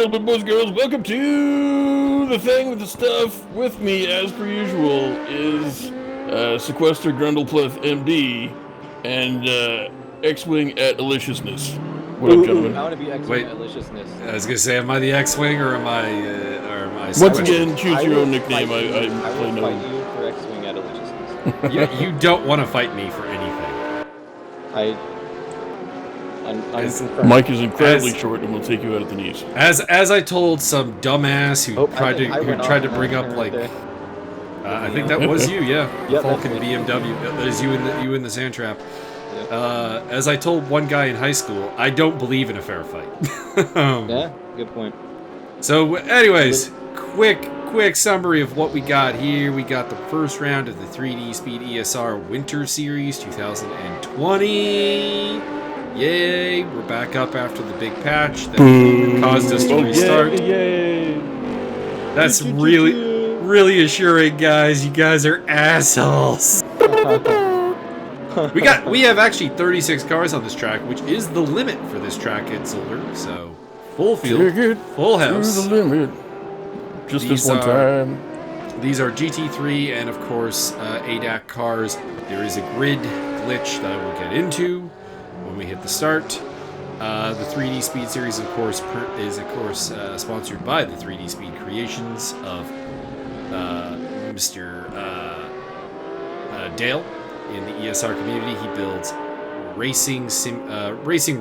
gentlemen, boys and girls, welcome to the thing with the stuff. With me, as per usual, is Sequester Grundlepleth, MD, and X-Wing at Deliciousness. What up, gentlemen? I want to be X-Wing at Deliciousness. I was gonna say, am I the X-Wing or am I Once again, choose your own nickname. I will play fight you for X-Wing at Deliciousness. you don't want to fight me for anything. Mike is incredibly short and will take you out at the knees. As I told some dumbass who tried to bring up like, I think that was you, yeah, Falcon BMW. That is you in the sand trap. As I told one guy in high school, I don't believe in a fair fight. Yeah, good point. So, anyways, quick summary of what we got here. We got the first round of the 3D Speed ESR Winter Series 2020. Yay! We're back up after the big patch that caused us to restart. Yay! That's really assuring, guys. You guys are assholes. We have actually 36 cars on this track, which is the limit for this track at Zolder. So full field, full house. To the limit. Just this one time. These are GT3 and of course ADAC cars. There is a grid glitch that I will get into when we hit the start. The 3D Speed Series, of course, is sponsored by the 3D Speed Creations of Mr. Dale in the ESR community. He builds racing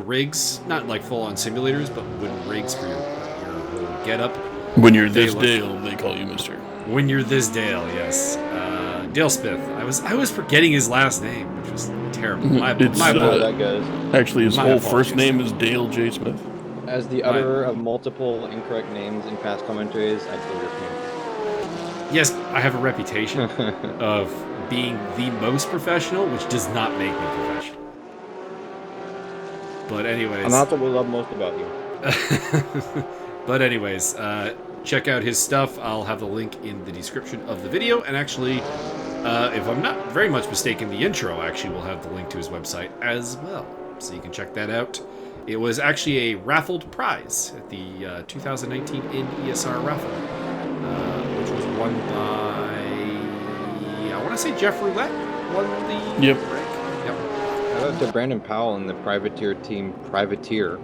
rigs, not like full-on simulators, but wooden rigs for your whole get-up. When you're this Dale, they call you Mr. When you're this Dale, yes. Dale Smith. I was forgetting his last name, which was terrible. My that goes. Actually, his whole first name is Dale J. Smith. As the utterer of multiple incorrect names in past commentaries, I feel your pain. Yes, I have a reputation of being the most professional, which does not make me professional. But anyways... And that's what we love most about you. But anyways, check out his stuff. I'll have the link in the description of the video. And actually, if I'm not very much mistaken, the intro actually will have the link to his website as well. So you can check that out. It was actually a raffled prize at the 2019 ESR raffle, which was won by, I want to say Jeff Roulette won the break. Yep. Shout out to Brandon Powell and the Privateer team, Privateer.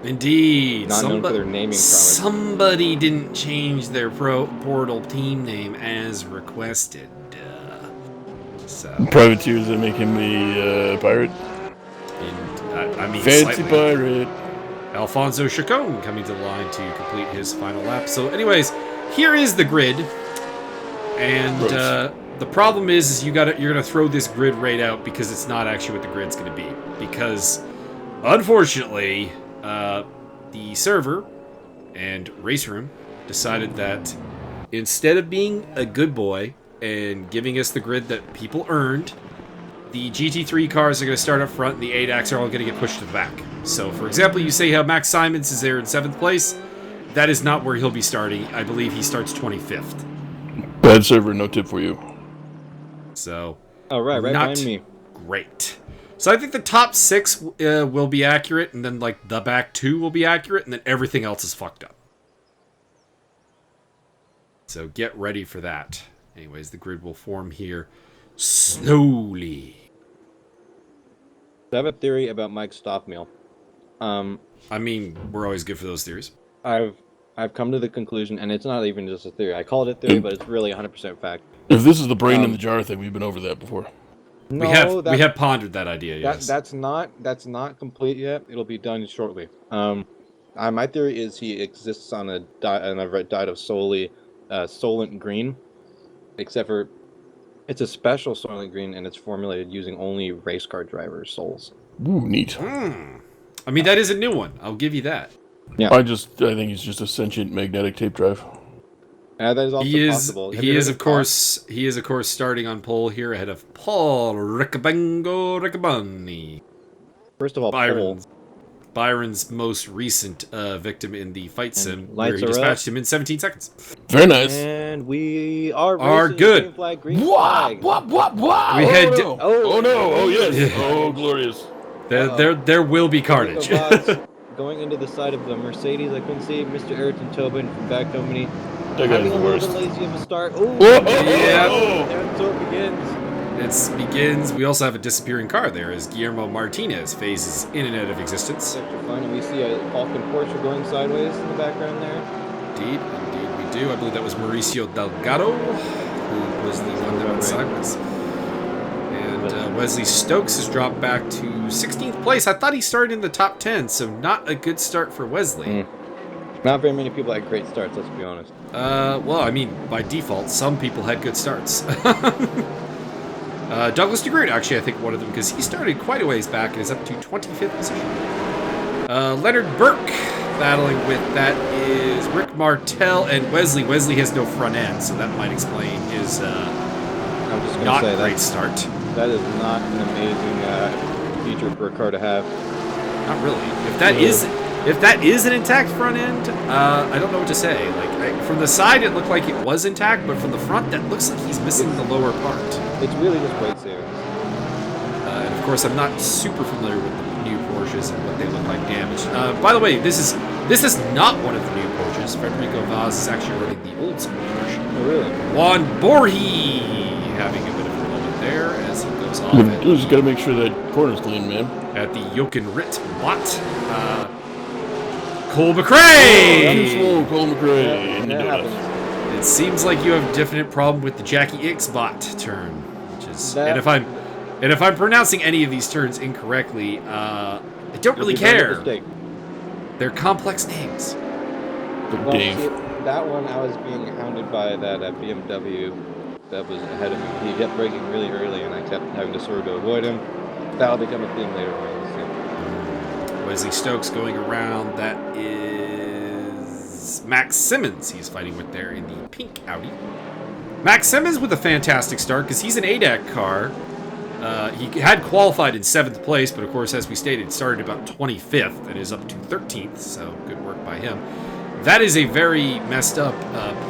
Indeed. Not known for their naming prowess. Somebody didn't change their portal team name as requested. Privateers that make him a pirate. I mean, fancy pirate. Alfonso Chacon coming to the line to complete his final lap. So, anyways, here is the grid, and the problem is you're gonna throw this grid right out because it's not actually what the grid's gonna be. Because, unfortunately, the server and RaceRoom decided that instead of being a good boy and giving us the grid that people earned, the GT3 cars are going to start up front and the ADACs are all going to get pushed to the back. So, for example, you say how Max Simons is there in 7th place. That is not where he'll be starting. I believe he starts 25th. Bad server, no tip for you. So, right behind me. Great. So I think the top 6 will be accurate, and then like the back 2 will be accurate, and then everything else is fucked up. So get ready for that. Anyways, the grid will form here slowly. I have a theory about Mike's stop meal. I mean, we're always good for those theories. I've come to the conclusion, and it's not even just a theory. I call it a theory, but it's really 100% fact. If this is the brain in the jar thing, we've been over that before. No, we have pondered that idea. Yes, that's not complete yet. It'll be done shortly. My theory is he exists on a diet of solely Solent green, except for it's a special Solent green, and it's formulated using only race car drivers' souls. Ooh, neat. I mean, that is a new one. I'll give you that. Yeah. I think he's just a sentient magnetic tape drive. That is also possible. He is of course starting on pole here ahead of Paul Riccaboni. First of all, Byron's most recent victim in the fight sim, where he dispatched him in 17 seconds. Very nice. And we are good. Green flag. What? We had oh no! Oh yes! Oh glorious! There will be carnage. going into the side of the Mercedes, I couldn't see Mr. Ayrton Tobin from back company. That Having guy's a the little worst. bit lazy of a start. Oh, Yeah. and so it begins. It begins. We also have a disappearing car there as Guillermo Martinez phases in and out of existence. Extra fun, and we see a Falcon Porsche going sideways in the background there. Indeed we do. I believe that was Mauricio Delgado, who was the one that went sideways. And Wesley Stokes has dropped back to 16th place. I thought he started in the top 10, so not a good start for Wesley. Not very many people had great starts, let's be honest. Well, I mean, by default, some people had good starts. Douglas DeGroot, actually, I think one of them, because he started quite a ways back and is up to 25th position. Leonard Burke battling with that is Rick Martel and Wesley. Wesley has no front end, so that might explain his I'm just gonna not say great start. That is not an amazing feature for a car to have. Not really. If that is an intact front end, I don't know what to say. From the side, it looked like it was intact, but from the front, that looks like he's missing the lower part. It's really just weight savings. And of course, I'm not super familiar with the new Porsches and what they look like damaged. By the way, this is not one of the new Porsches. Federico Vaz is actually running the old school version. Oh, really? Juan Borji having a bit of a moment there as he goes off. You just gotta make sure that corner's clean, man. At the Jochen Rit lot. Cole McCray! Too slow, Cole McCray. And you that know happens. that. It seems like you have a definite problem with the Jackie X bot turn, which is, and if I'm pronouncing any of these turns incorrectly, I don't really care. They're complex names. Well, Dave. see, that one I was being hounded by that BMW that was ahead of me. He kept braking really early, and I kept having to sort of avoid him. That'll become a theme later on. Wesley Stokes going around. That is Max Simmons he's fighting with there in the pink Audi. Max Simmons with a fantastic start because he's an ADAC car. He had qualified in 7th place, but of course, as we stated, started about 25th and is up to 13th, so good work by him. That is a very messed up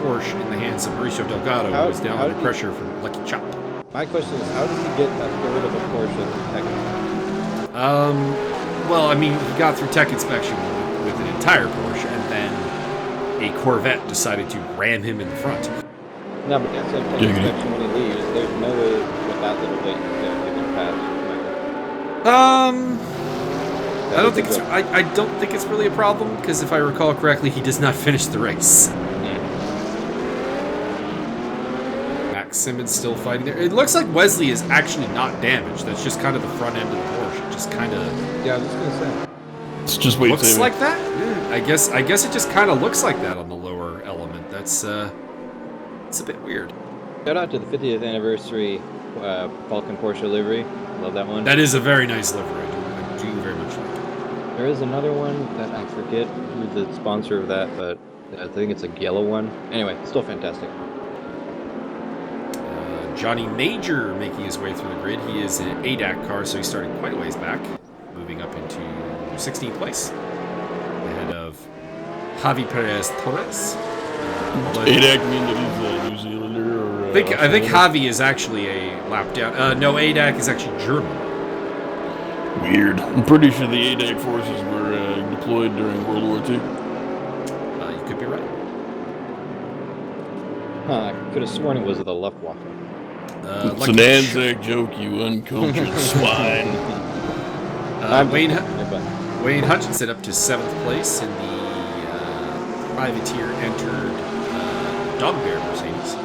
Porsche in the hands of Mauricio Delgado, who was down under pressure from Lucky Chop. My question is, how did he get that third of a Porsche technically? Well, I mean, he got through tech inspection with an entire Porsche, and then a Corvette decided to ram him in the front. No, but that's like tech inspection when he leaves. There's no way with that little weight to give him a pass. I don't think it's really a problem because if I recall correctly, he does not finish the race. Max Simmons still fighting there. It looks like Wesley is actually not damaged. That's just kind of the front end of the Porsche. Just kind of. Yeah, I was just gonna say. It's just weight looks saving. like that. Yeah, I guess it just kind of looks like that on the lower element. That's it's a bit weird. Shout out to the 50th anniversary Falcon Porsche livery. Love that one. That is a very nice livery. I do very much like it. There is another one that I forget who's the sponsor of that, but I think it's a yellow one. Anyway, still fantastic. Johnny Major making his way through the grid. He is an ADAC car, so he's starting quite a ways back, moving up into 16th place, ahead of Javi Perez Torres. ADAC mean that he's a New Zealander or? I think Javi is actually a lap down. No, ADAC is actually German. Weird. I'm pretty sure the ADAC forces were deployed during World War II. You could be right. I could have sworn it was the Luftwaffe. It's an Anzac joke, you uncultured swine. Wayne Hutchinson up to 7th place in the privateer entered Dog Bear Mercedes.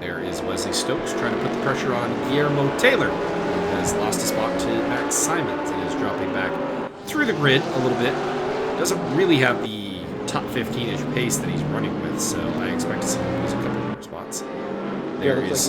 There is Wesley Stokes trying to put the pressure on Guillermo Taylor, who has lost a spot to Max Simons and is dropping back through the grid a little bit. Doesn't really have the top 15-ish pace that he's running with, so I expect to see him lose a couple more spots. There is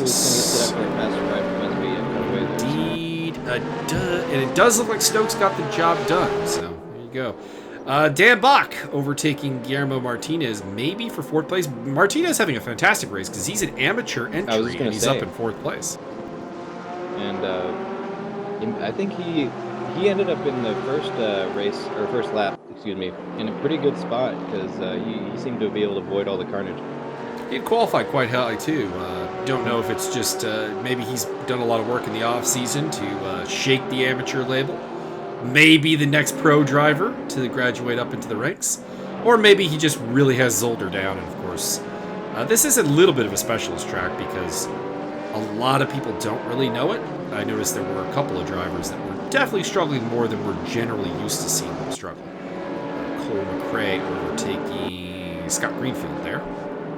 indeed and it does look like Stokes got the job done, so there you go. Dan Bach overtaking Guillermo Martinez, maybe for 4th place. Martinez having a fantastic race because he's an amateur entry and he's up in 4th place. And I think he ended up in the first first lap, in a pretty good spot because he seemed to be able to avoid all the carnage. He qualified quite high too. Don't know if it's just maybe he's done a lot of work in the off season to shake the amateur label. maybe the next pro driver to graduate up into the ranks. Or maybe he just really has Zolder down. And of course, this is a little bit of a specialist track because a lot of people don't really know it. I noticed there were a couple of drivers that were definitely struggling more than we're generally used to seeing them struggle. Cole McCray overtaking Scott Greenfield there.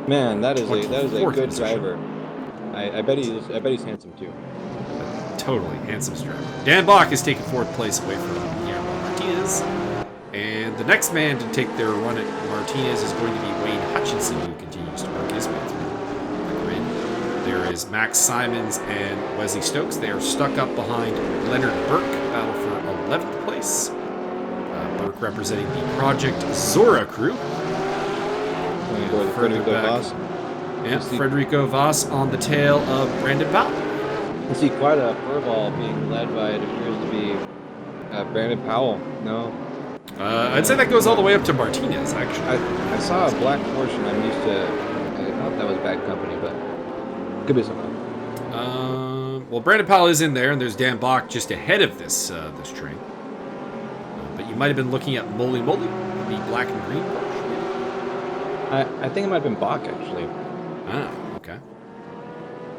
Man, that is a good position. driver. I bet he's handsome too. Totally handsome driver. Dan Bach is taking 4th place away from Guillermo Martinez. And the next man to take their run at Martinez is going to be Wayne Hutchinson, who continues to work his way through the grid. There is Max Simons and Wesley Stokes. They are stuck up behind Leonard Burke, battle for 11th place. Burke representing the Project Zora crew. Federico Vaz on the tail of Brandon Powell. You see quite a furball being led by, it appears to be Brandon Powell. No? I'd say that goes all the way up to Martinez, actually. I saw a black portion. I'm used to... I thought that was bad company, but could be something. Well, Brandon Powell is in there, and there's Dan Bach just ahead of this this train. But you might have been looking at Moly Moly, the black and green portion. I think it might have been Bach, actually. Ah, okay.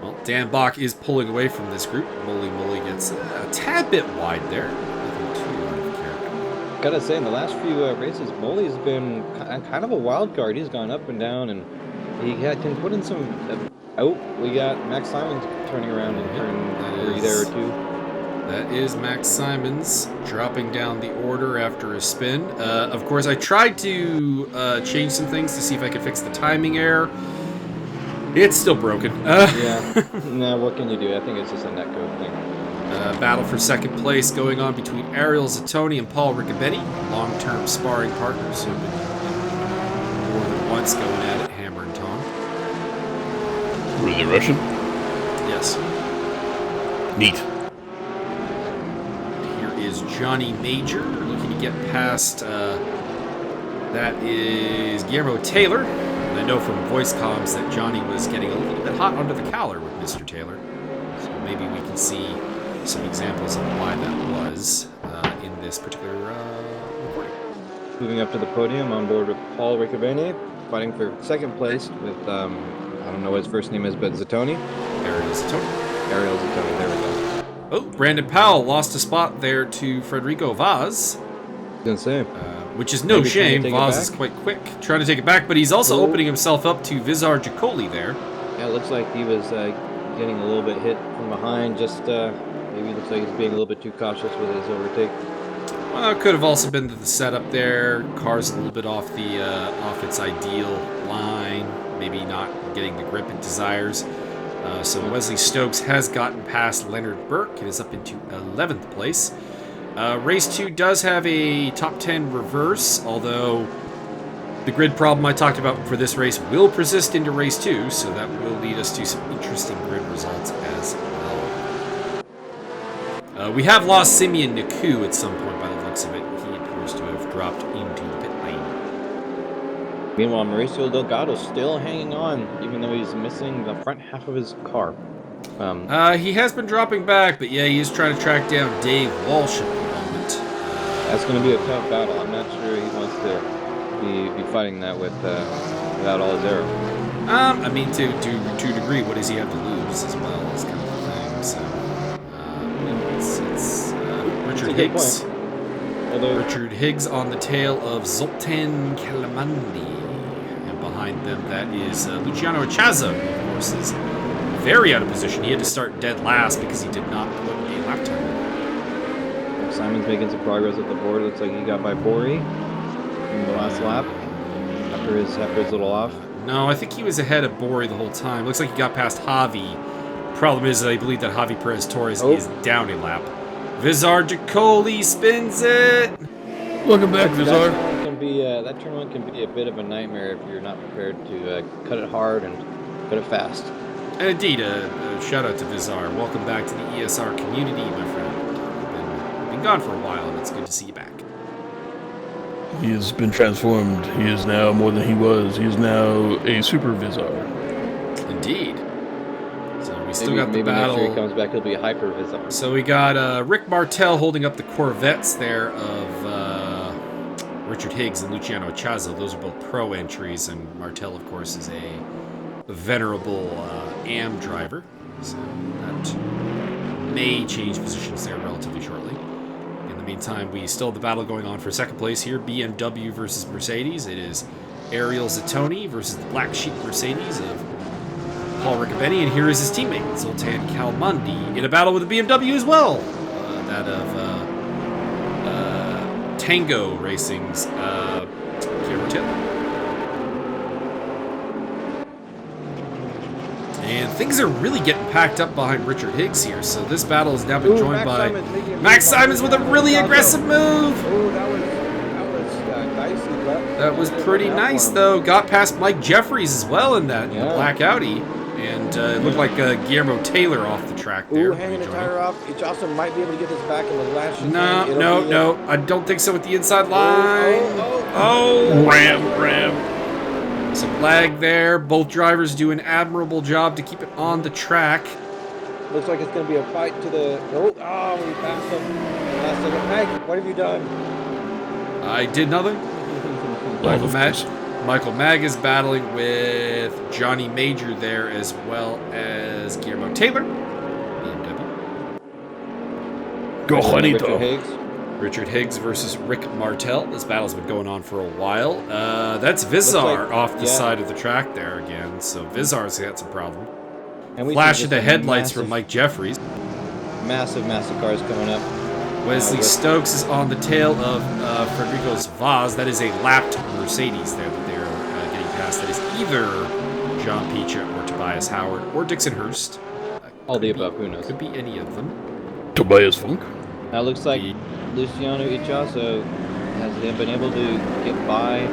Well, Dan Bach is pulling away from this group. Moly Moly gets a tad bit wide there. Nothing too out of character. Gotta say, in the last few races, Moly's been kind of a wild card. He's gone up and down, and he can put in some... we got Max Simons turning around in turn 3 there or 2. That is Max Simons dropping down the order after a spin. Of course, I tried to change some things to see if I could fix the timing error. It's still broken. Yeah. No, what can you do? I think it's just a netcode thing. Battle for 2nd place going on between Ariel Zattoni and Paul Riccobeni, long-term sparring partners who've been more than once going at it, hammer and tong. Were they Russian? Yes. Neat. Is Johnny Major looking to get past that is Guillermo Taylor, and I know from voice comms that Johnny was getting a little bit hot under the collar with Mr. Taylor, so maybe we can see some examples of why that was in this particular recording. Moving up to the podium on board with Paul Riccobeni, fighting for 2nd place with I don't know what his first name is, but Zattoni. Ariel Zattoni, there we go. Oh, Brandon Powell lost a spot there to Federico Vaz. Gonna say. Which is no shame. Vaz is quite quick trying to take it back, but he's also opening himself up to Vizar Jacoli there. Yeah, it looks like he was getting a little bit hit from behind. Just maybe looks like he's being a little bit too cautious with his overtake. Well, it could have also been the setup there. Car's a little bit off the off its ideal line. Maybe not getting the grip it desires. So Wesley Stokes has gotten past Leonard Burke and is up into 11th place. Race 2 does have a top 10 reverse, although the grid problem I talked about for this race will persist into race 2, so that will lead us to some interesting grid results as well. We have lost Simeon Naku at some point by the looks of it. He appears to have dropped into the pit lane. Meanwhile, Mauricio Delgado still hanging on, even though he's missing the front half of his car. He has been dropping back, but yeah, he is trying to track down Dave Walsh at the moment. That's going to be a tough battle. I'm not sure he wants to be fighting that without all his aero. I mean, to a degree, what does he have to lose as well is kind of the thing. So, it's Richard Higgs. Richard Higgs on the tail of Zoltan Calamandi. And behind them, that is Luciano Echaza, who, of course, is very out of position. He had to start dead last because he did not put a lap time in. Simon's making some progress at the board. Looks like he got by Bori in the last lap after his little off. No, I think he was ahead of Bori the whole time. Looks like he got past Javi. Problem is, I believe that Javi Perez Torres is down a lap. Vizar Jacoli spins it. Welcome back, Vizar. That turn one can be a bit of a nightmare if you're not prepared to cut it hard and cut it fast. And indeed, a shout out to Vizar. Welcome back to the ESR community, my friend. You've been gone for a while, and it's good to see you back. He has been transformed. He is now more than he was. He is now a super Vizar. Indeed. So we still got the maybe battle. next year he comes back, he'll be a hyper Vizar. So we got Rick Martel holding up the Corvettes there of Richard Higgs and Luciano Chazo. Those are both pro entries, and Martel, of course, is a venerable AM driver. So that may change positions there relatively shortly. In the meantime, we still have the battle going on for second place here. BMW versus Mercedes. It is Ariel Zattoni versus the Black Sheep Mercedes of Paul Riccobeni, and here is his teammate, Zoltan Kalmandi, in a battle with the BMW as well. That of Tango Racing's Guillermo Taylor. And things are really getting packed up behind Richard Higgs here, so this battle has now been joined by Max Simons with a really aggressive move. Oh, that was dicey. That was pretty nice, though. Got past Mike Jeffries as well in that in the black Audi. And it looked like Guillermo Taylor off the track there. Ooh, hanging the tire off. He also might be able to get this back in the last chicane. No. I don't think so with the inside line. Oh. Ram. Some lag there. Both drivers do an admirable job to keep it on the track. Looks like it's going to be a fight to the... we passed him. Last second. Meg, what have you done? I did nothing. Michael Magas battling with Johnny Major there, as well as Guillermo Taylor. BMW. Go, Juanito. Richard Higgs versus Rick Martel. This battle's been going on for a while. That's Vizar off the side of the track there again, so Vizar's got some problem. Flash of the headlights from Mike Jeffries. Massive cars coming up. Wesley Stokes is on the tail of Frederico's Vaz. That is a lapped Mercedes there that they're getting past. That is either John Picha or Tobias Howard or Dixon Hurst. All the above, who knows? Could be any of them. Tobias Funk. Now looks like Luciano Ichazo has been able to get by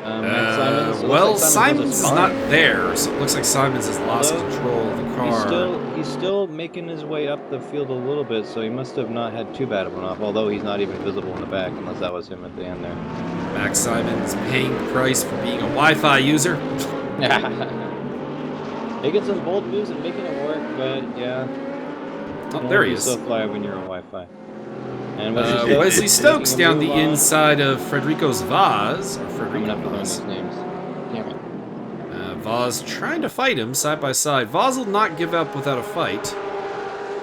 Max Simons. Well, Simons is not there, so it looks like Simons has lost control of the car. He's still making his way up the field a little bit, so he must have not had too bad of an off, although he's not even visible in the back, unless that was him at the end there. Max Simons paying the price for being a Wi-Fi user. Making some bold moves and making it work, but yeah. Oh, there he is. So fly when you're on Wi-Fi. And Wesley Stokes down the inside of Frederico's Vaz. Coming up with those names. Damn it. Vaz trying to fight him side by side. Vaz will not give up without a fight.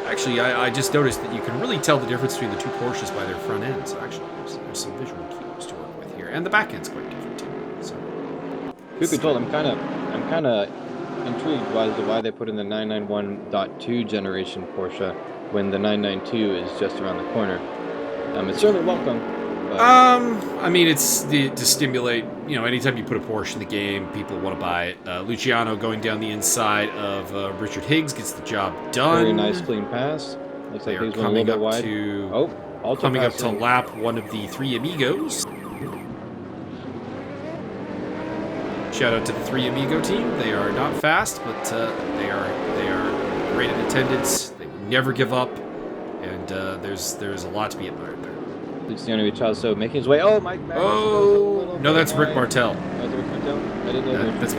Actually, I just noticed that you can really tell the difference between the two Porsches by their front ends. Actually, there's some visual cues to work with here, and the back end's quite different too. So, who could tell? I'm kind of intrigued as to why they put in the 991.2 generation Porsche when the 992 is just around the corner. It's certainly welcome. But... I mean, it's to stimulate. You know, anytime you put a Porsche in the game, people want to buy it. Luciano going down the inside of Richard Higgs gets the job done. Very nice, clean pass. Looks like he's coming a little up bit wide. Coming up to lap one of the three amigos. Shout out to the Three Amigo team. They are not fast, but they are great in attendance. They never give up, and there's a lot to be admired there. Luciano Ichazo making his way. Oh, Mike. No, that's Rick Martel. Oh, is it Rick Martel? I didn't know. That's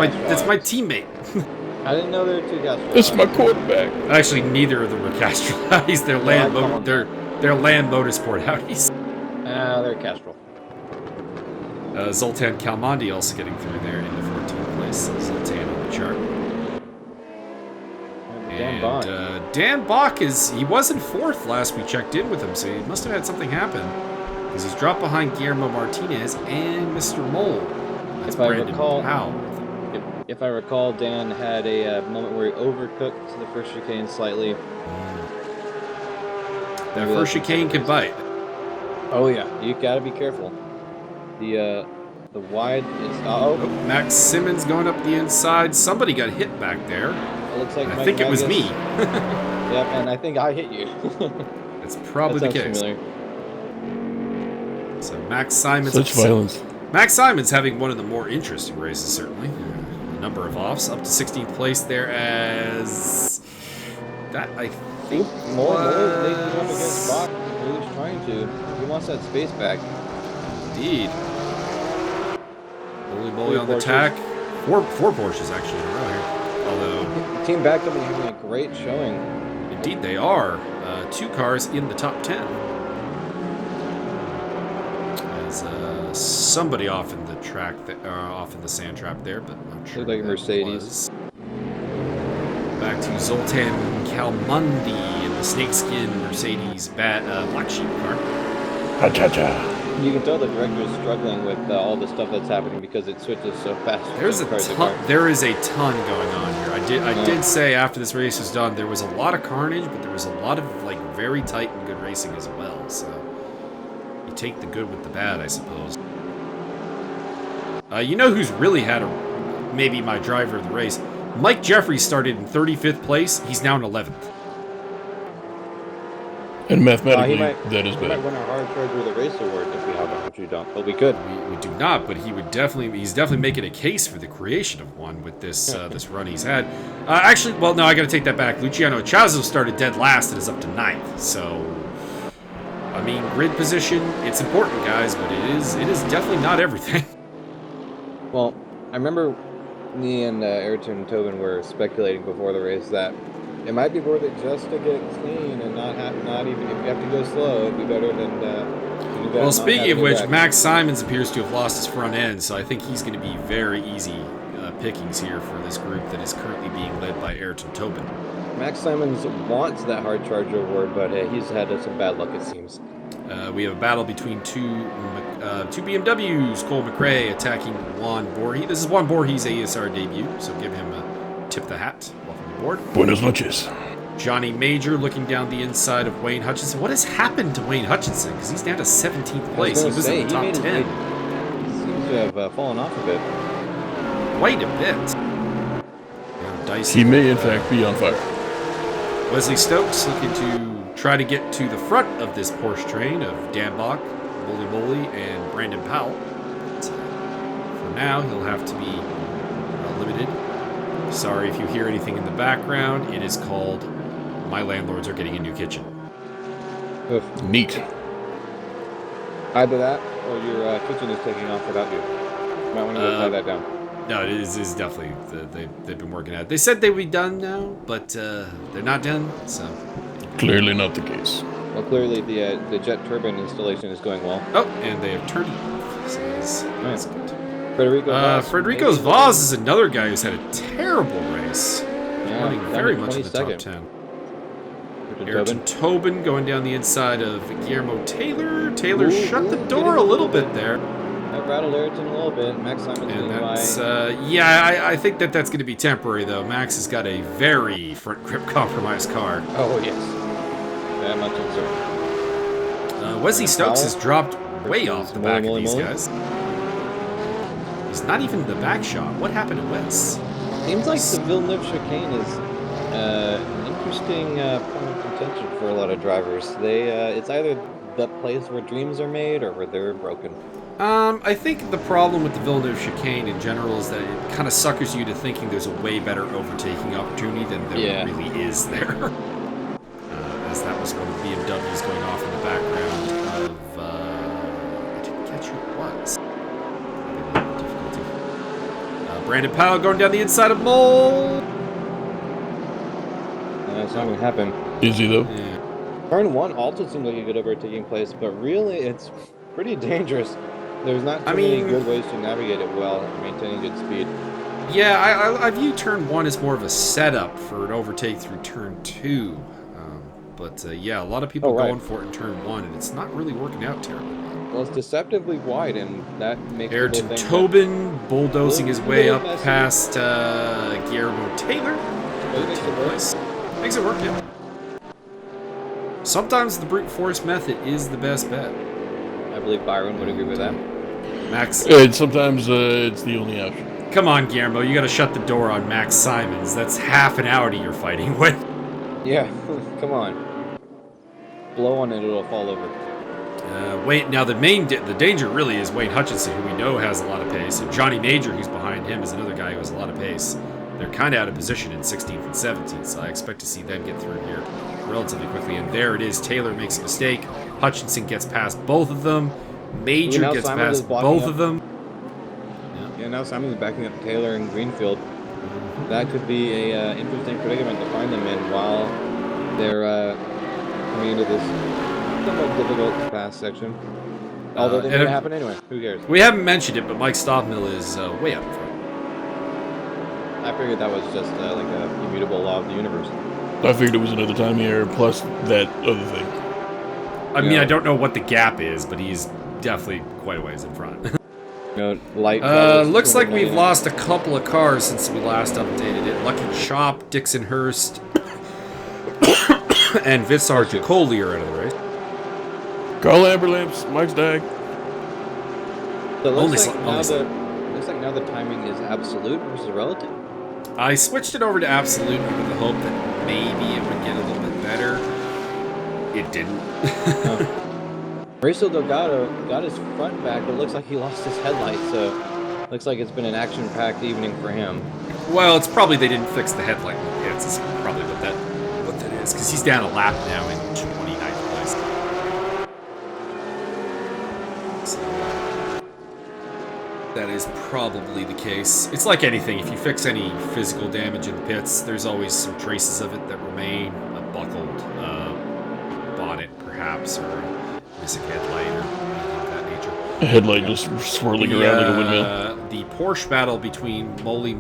my teammate. I didn't know there were two guys. That's my quarterback. Actually, neither of them are Castrol Audis. They're Land Motorsport Audis. They're Castrol. Zoltan Kalmandi also getting through there in the 14th place. Zoltan on the chart. Dan Bach he was in 4th last we checked in with him, so he must have had something happen. Because he's dropped behind Guillermo Martinez and Mr. Mole. That's Brandon Powell. If I recall, Dan had a moment where he overcooked the first chicane slightly. That first chicane can bite. Oh yeah, you gotta be careful. The wide is Max Simmons going up the inside. Somebody got hit back there. It looks like I think it was me. Yep, and I think I hit you. That's probably the case. Familiar. So Max Simons. Such violence. Max Simons having one of the more interesting races, certainly. A number of offs, up to 16th place there as that I think Mole laid him up against Bach. He was trying to. He wants that space back. Indeed. Holy moly on the tack. Four Porsches actually in a row here. Although, Team Backup is having a great showing. indeed they are. 2 cars in the top 10. There's somebody off in the track, off in the sand trap there, but not sure. Looked like who that Mercedes. was. Back to Zoltan Kalmundi in the snakeskin Mercedes black sheep car. Ha-cha-cha. You can tell the director is struggling with all the stuff that's happening because it switches so fast. There's a ton. There is a ton going on here. I did say after this race was done, there was a lot of carnage, but there was a lot of like very tight and good racing as well. So you take the good with the bad, I suppose. You know who's really had maybe my driver of the race? Mike Jeffries started in 35th place. He's now in 11th. And mathematically, that is He might bad. win a hard charger of the race award if we have one, which we don't. But we could. We do not, but he's definitely making a case for the creation of one with this this run he's had. Actually, well, no, I got to take that back. Luciano Chazo started dead last and is up to 9th. So, I mean, grid position, it's important, guys, but it is definitely not everything. Well, I remember me and Ayrton and Tobin were speculating before the race that it might be worth it just to get clean and not even if you have to go slow, it'd be better than. Well, speaking of which, Max Simons appears to have lost his front end, so I think he's going to be very easy pickings here for this group that is currently being led by Ayrton Tobin. Max Simons wants that hard charger award, but he's had some bad luck, it seems. We have a battle between two BMWs. Cole McCray attacking Juan Borges. This is Juan Borges' ESR debut, so give him a tip of the hat. Welcome aboard. Buenas noches. Johnny Major looking down the inside of Wayne Hutchinson. What has happened to Wayne Hutchinson? Because he's down to 17th place. He was in the top 10. He seems to have fallen off a bit. Quite a bit. Dyson, He may, in fact, be on fire. Wesley Stokes looking to try to get to the front of this Porsche train of Dan Bach, Moly Moly, and Brandon Powell. But, for now, he'll have to be limited. Sorry if you hear anything in the background. It is called My Landlords Are Getting a New Kitchen. Oof. Neat. Either that or your kitchen is taking off without you. You might want to go tie that down. No, it is definitely, they've been working at it. They said they would be done now, but they're not done, so. Clearly not the case. Well, clearly the jet turbine installation is going well. Oh, and they have turned it off, so that's good. Frederico Vaz is another guy who's had a terrible race. Yeah, Running very much in the top 10. Ayrton Tobin going down the inside of Guillermo Taylor. Taylor shut the door a little bit there. I rattled Ayrton a little bit. Max Simon's And by. that's, I think that's going to be temporary, though. Max has got a very front grip compromised car. Oh, yes. That much concerned. Wesley Stokes has dropped way Versus off the back of these Moly. guys. He's not even the back shot. What happened to Wes? Seems like the Villeneuve chicane is an interesting point of contention for a lot of drivers. It's either the place where dreams are made or where they're broken. I think the problem with the Villeneuve chicane in general is that it kind of suckers you to thinking there's a way better overtaking opportunity than there really is there. As that was one of the BMWs going off in the background of, I didn't catch who it was. Brandon Powell going down the inside of Mole. That's not going to happen. Is he, though? Yeah. Turn 1 also seemed like a good overtaking place, but really it's pretty dangerous. There's not too many good ways to navigate it well, maintaining good speed. Yeah, I view turn 1 as more of a setup for an overtake through turn 2. Yeah, a lot of people going for it in turn 1, and it's not really working out terribly well. Well, it's deceptively wide, and that makes Ayrton people think Tobin bulldozing his way up messy. past Guillermo Taylor. But it makes it work. Makes it work, yeah. Sometimes the brute force method is the best bet. I believe Byron would agree with that. Max, And sometimes it's the only option. come on, Guillermo, you got to shut the door on Max Simons. That's half an Audi you're fighting with. Yeah, come on. Blow on it, it'll fall over. Now the danger really is Wayne Hutchinson, who we know has a lot of pace, and Johnny Major, who's behind him, is another guy who has a lot of pace. They're kind of out of position in 16th and 17th, so I expect to see them get through here relatively quickly. And there it is. Taylor makes a mistake. Hutchinson gets past both of them. Major gets past both of them. Yeah, now Simon's backing up Taylor and Greenfield. That could be a interesting predicament to find them in while they're coming into this somewhat difficult pass section. Although they may happen anyway. Who cares? We haven't mentioned it, but Mike Stoppmill is way up front. I figured that was just like a immutable law of the universe. I figured it was another timing error plus that other thing. I mean, I don't know what the gap is, but he's definitely quite a ways in front. Looks like we've lost a couple of cars since we last updated it. Lucky Chop, Dixon Hurst, and Vitsar Jacoli are out of the race. Carl Amberlamps, Mike's Dag. So it looks like now the timing is absolute versus relative. I switched it over to absolute with the hope that maybe it would get a little bit better. It didn't. Mauricio Delgado got his front back, but it looks like he lost his headlights, so looks like it's been an action-packed evening for him. Well, it's probably they didn't fix the headlight in the pits. It's probably what that is, because he's down a lap now in 29th place. So, that is probably the case. It's like anything. If you fix any physical damage in the pits, there's always some traces of it that remain. A buckled bonnet, perhaps, or a missing headlight, or anything of that nature. A headlight just swirling around like a windmill. The Porsche battle between Moly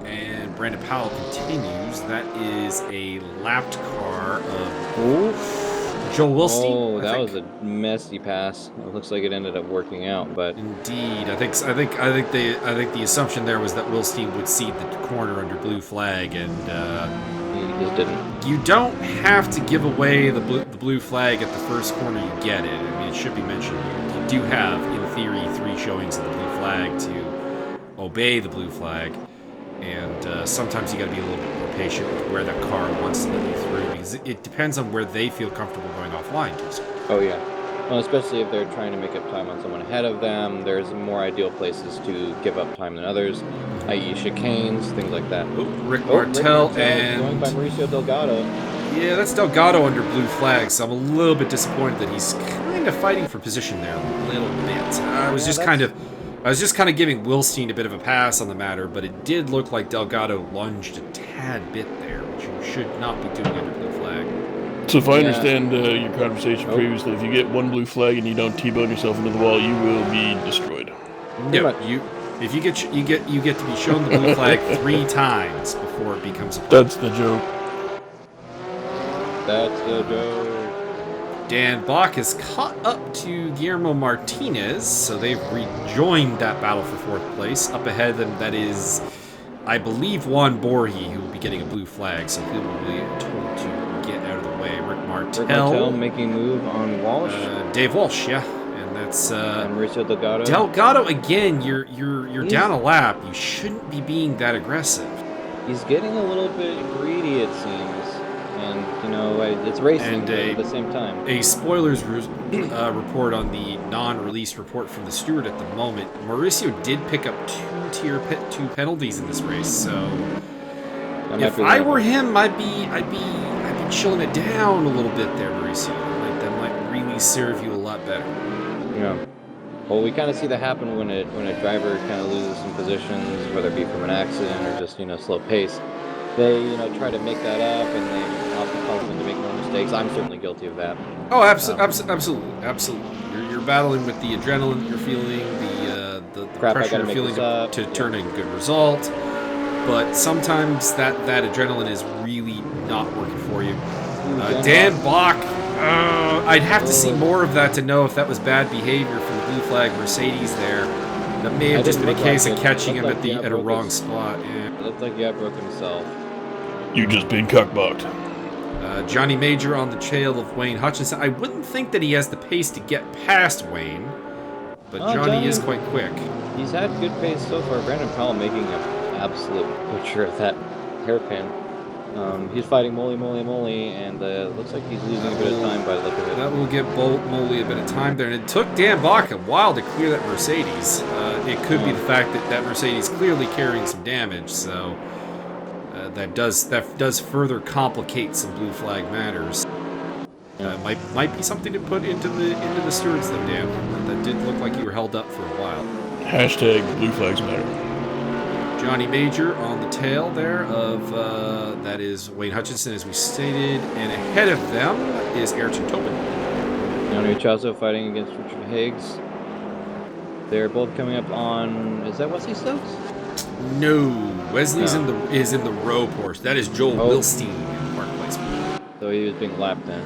and Brandon Powell continues. That is a lapped car of Joel Wilstein. Oh, that was a messy pass. It looks like it ended up working out, but indeed, I think the assumption there was that Wilstein would cede the corner under blue flag, and he just didn't. You don't have to give away the blue flag at the first corner you get it. I mean, it should be mentioned you do have, in theory, 3 showings of the blue flag to obey the blue flag, and sometimes you got to be a little bit more patient with where that car wants to let you through, because it depends on where they feel comfortable going offline. Oh yeah, well, especially if they're trying to make up time on someone ahead of them. There's more ideal places to give up time than others, i.e. chicanes, things like that. Rick Martel and going by Mauricio Delgado. Yeah, that's Delgado under blue flag, so I'm a little bit disappointed that he's kind of fighting for position there a little bit. I was just kind of giving Wilstein a bit of a pass on the matter, but it did look like Delgado lunged a tad bit there, which you should not be doing under blue flag. So if I understand your conversation previously, if you get one blue flag and you don't T-bone yourself into the wall, you will be destroyed. No, if you get to be shown the blue flag 3 times before it becomes a That's the joke. That's the joke. Dan Bach has caught up to Guillermo Martinez, so they've rejoined that battle for 4th place. Up ahead of them, that is, I believe, Juan Borgi, who will be getting a blue flag, so he will be told to get out of the way. Rick Martel making move on Walsh. Dave Walsh, yeah, and that's and Mauricio Delgado. Delgado again. You're down a lap. You shouldn't be being that aggressive. He's getting a little bit greedy, it seems. And, you know, it's racing at the same time. A spoilers report on the non-released report from the steward at the moment. Mauricio did pick up 2 tier 2 penalties in this race, so if I were him, I'd be chilling it down a little bit there, Mauricio. That might really serve you a lot better. Yeah. Well, we kind of see that happen when a driver kind of loses some positions, whether it be from an accident or just, slow pace. They, try to make that up, and they often cause them to make more mistakes. I'm certainly guilty of that. Oh, absolutely. You're battling with the adrenaline you're feeling, the pressure you're feeling to turn in a good result. But sometimes that adrenaline is really not working for you. Dan Bach, I'd have to see more of that to know if that was bad behavior from the blue flag Mercedes there. That may have just been a case of catching him at a wrong spot. Yeah. It looked like he broke himself. You just been cuckbucked. Johnny Major on the trail of Wayne Hutchinson. I wouldn't think that he has the pace to get past Wayne, but Johnny is quite quick. He's had good pace so far. Brandon Powell making an absolute butcher of that hairpin. He's fighting Moly, and looks like he's losing a bit of time by the look of it. That will give Moly a bit of time there, and it took Dan Bach a while to clear that Mercedes. It could be the fact that Mercedes clearly carrying some damage, so that does further complicate some blue flag matters. Might be something to put into the stewards though, Dan. That did look like you were held up for a while. # blue flags matter. Johnny Major on the tail there of, that is Wayne Hutchinson, as we stated. And ahead of them is Ayrton Tobin. Johnny Chazo fighting against Richard Higgs. They're both coming up on... Is that Wesley Stokes? No, Wesley's in the row Porsche. That is Joel Wilstein in Park Place. So he was being lapped then.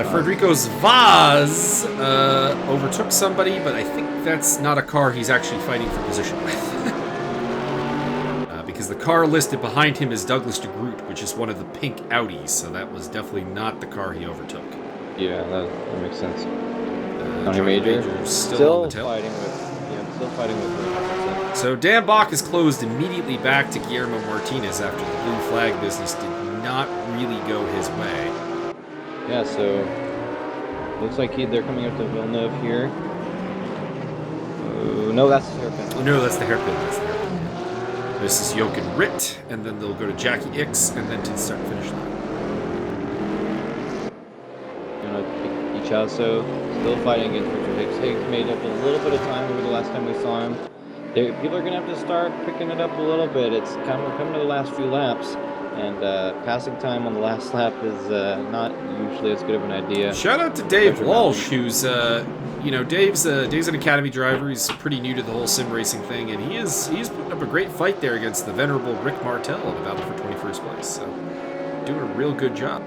Federico Vaz overtook somebody, but I think that's not a car he's actually fighting for position with. Because the car listed behind him is Douglas de Groot, which is one of the pink Audis, so that was definitely not the car he overtook. Yeah, that makes sense. Johnny Major still on the tail. Still fighting with Hutchinson. So Dan Bach is closed immediately back to Guillermo Martinez after the blue flag business did not really go his way. Yeah, so looks like they're coming up to Villeneuve here. No, that's the hairpin. No, that's the hairpin. This is Jochen Ritt, and then they'll go to Jackie Ix, and then to the start-finish line. Ichazo still fighting against Richard Higgs. Higgs made up a little bit of time over the last time we saw him. People are going to have to start picking it up a little bit. It's coming to the last few laps. And passing time on the last lap is not usually as good of an idea. Shout out to Dave Walsh, who's, Dave's an academy driver. He's pretty new to the whole sim racing thing, and he's putting up a great fight there against the venerable Rick Martel in the battle for 21st place. So, doing a real good job.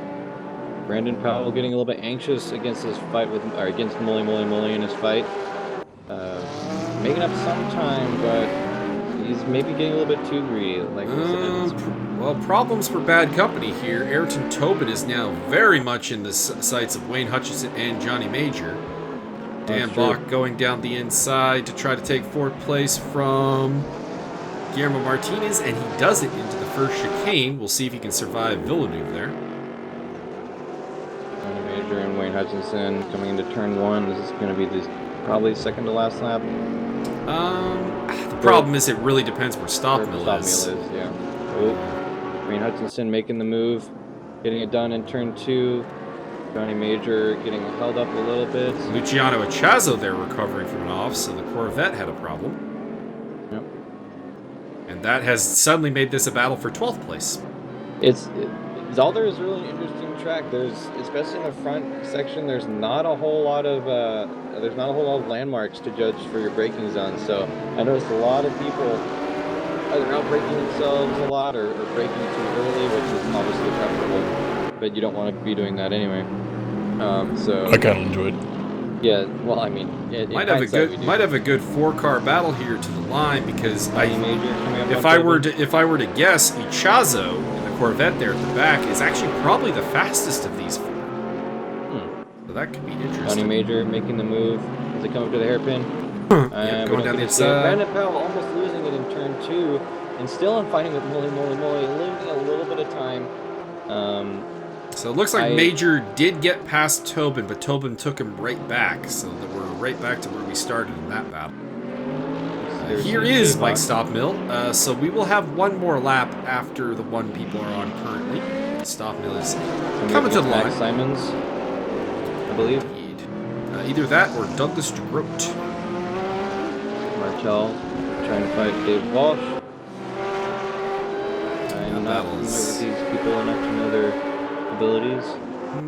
Brandon Powell getting a little bit anxious against his fight against Mully in his fight. Making up some time, but he's maybe getting a little bit too greedy. Well, problems for bad company here. Ayrton Tobin is now very much in the sights of Wayne Hutchinson and Johnny Major. Dan Bach going down the inside to try to take fourth place from Guillermo Martinez, and he does it into the first chicane. We'll see if he can survive Villeneuve there. Johnny Major and Wayne Hutchinson coming into turn one. This is going to be probably second to last lap. The problem is it really depends where stop mill is. Yeah. Wayne Hutchinson making the move, getting it done in turn two. Johnny Major getting held up a little bit. Luciano Ichazo there recovering from an off, so the Corvette had a problem. Yep. And that has suddenly made this a battle for 12th place. Zolder is really an interesting track. Especially in the front section, there's not a whole lot of landmarks to judge for your braking zone. So I noticed a lot of people either out braking themselves a lot or braking too early, which is obviously preferable. But you don't want to be doing that anyway. So I kind of enjoyed. Yeah, well, I mean, might have a good 4-car battle here to the line because if I were to guess, Ichazo in the Corvette there at the back is actually probably the fastest of these 4. So that could be interesting. Johnny Major making the move as they come up to the hairpin. Going down the inside. Brandon Powell almost losing it in turn 2, and still I'm fighting with Mully, losing a little bit of time. So it looks like Major did get past Tobin, but Tobin took him right back, so that we're right back to where we started in that battle. Here is Mike Stopmill. So we will have one more lap after the one people are on currently. Stopmill is coming to the line. Simons, I believe. Either that or Douglas DeGroat. Martel trying to fight Dave Walsh. I'm not familiar with these people enough to know their abilities.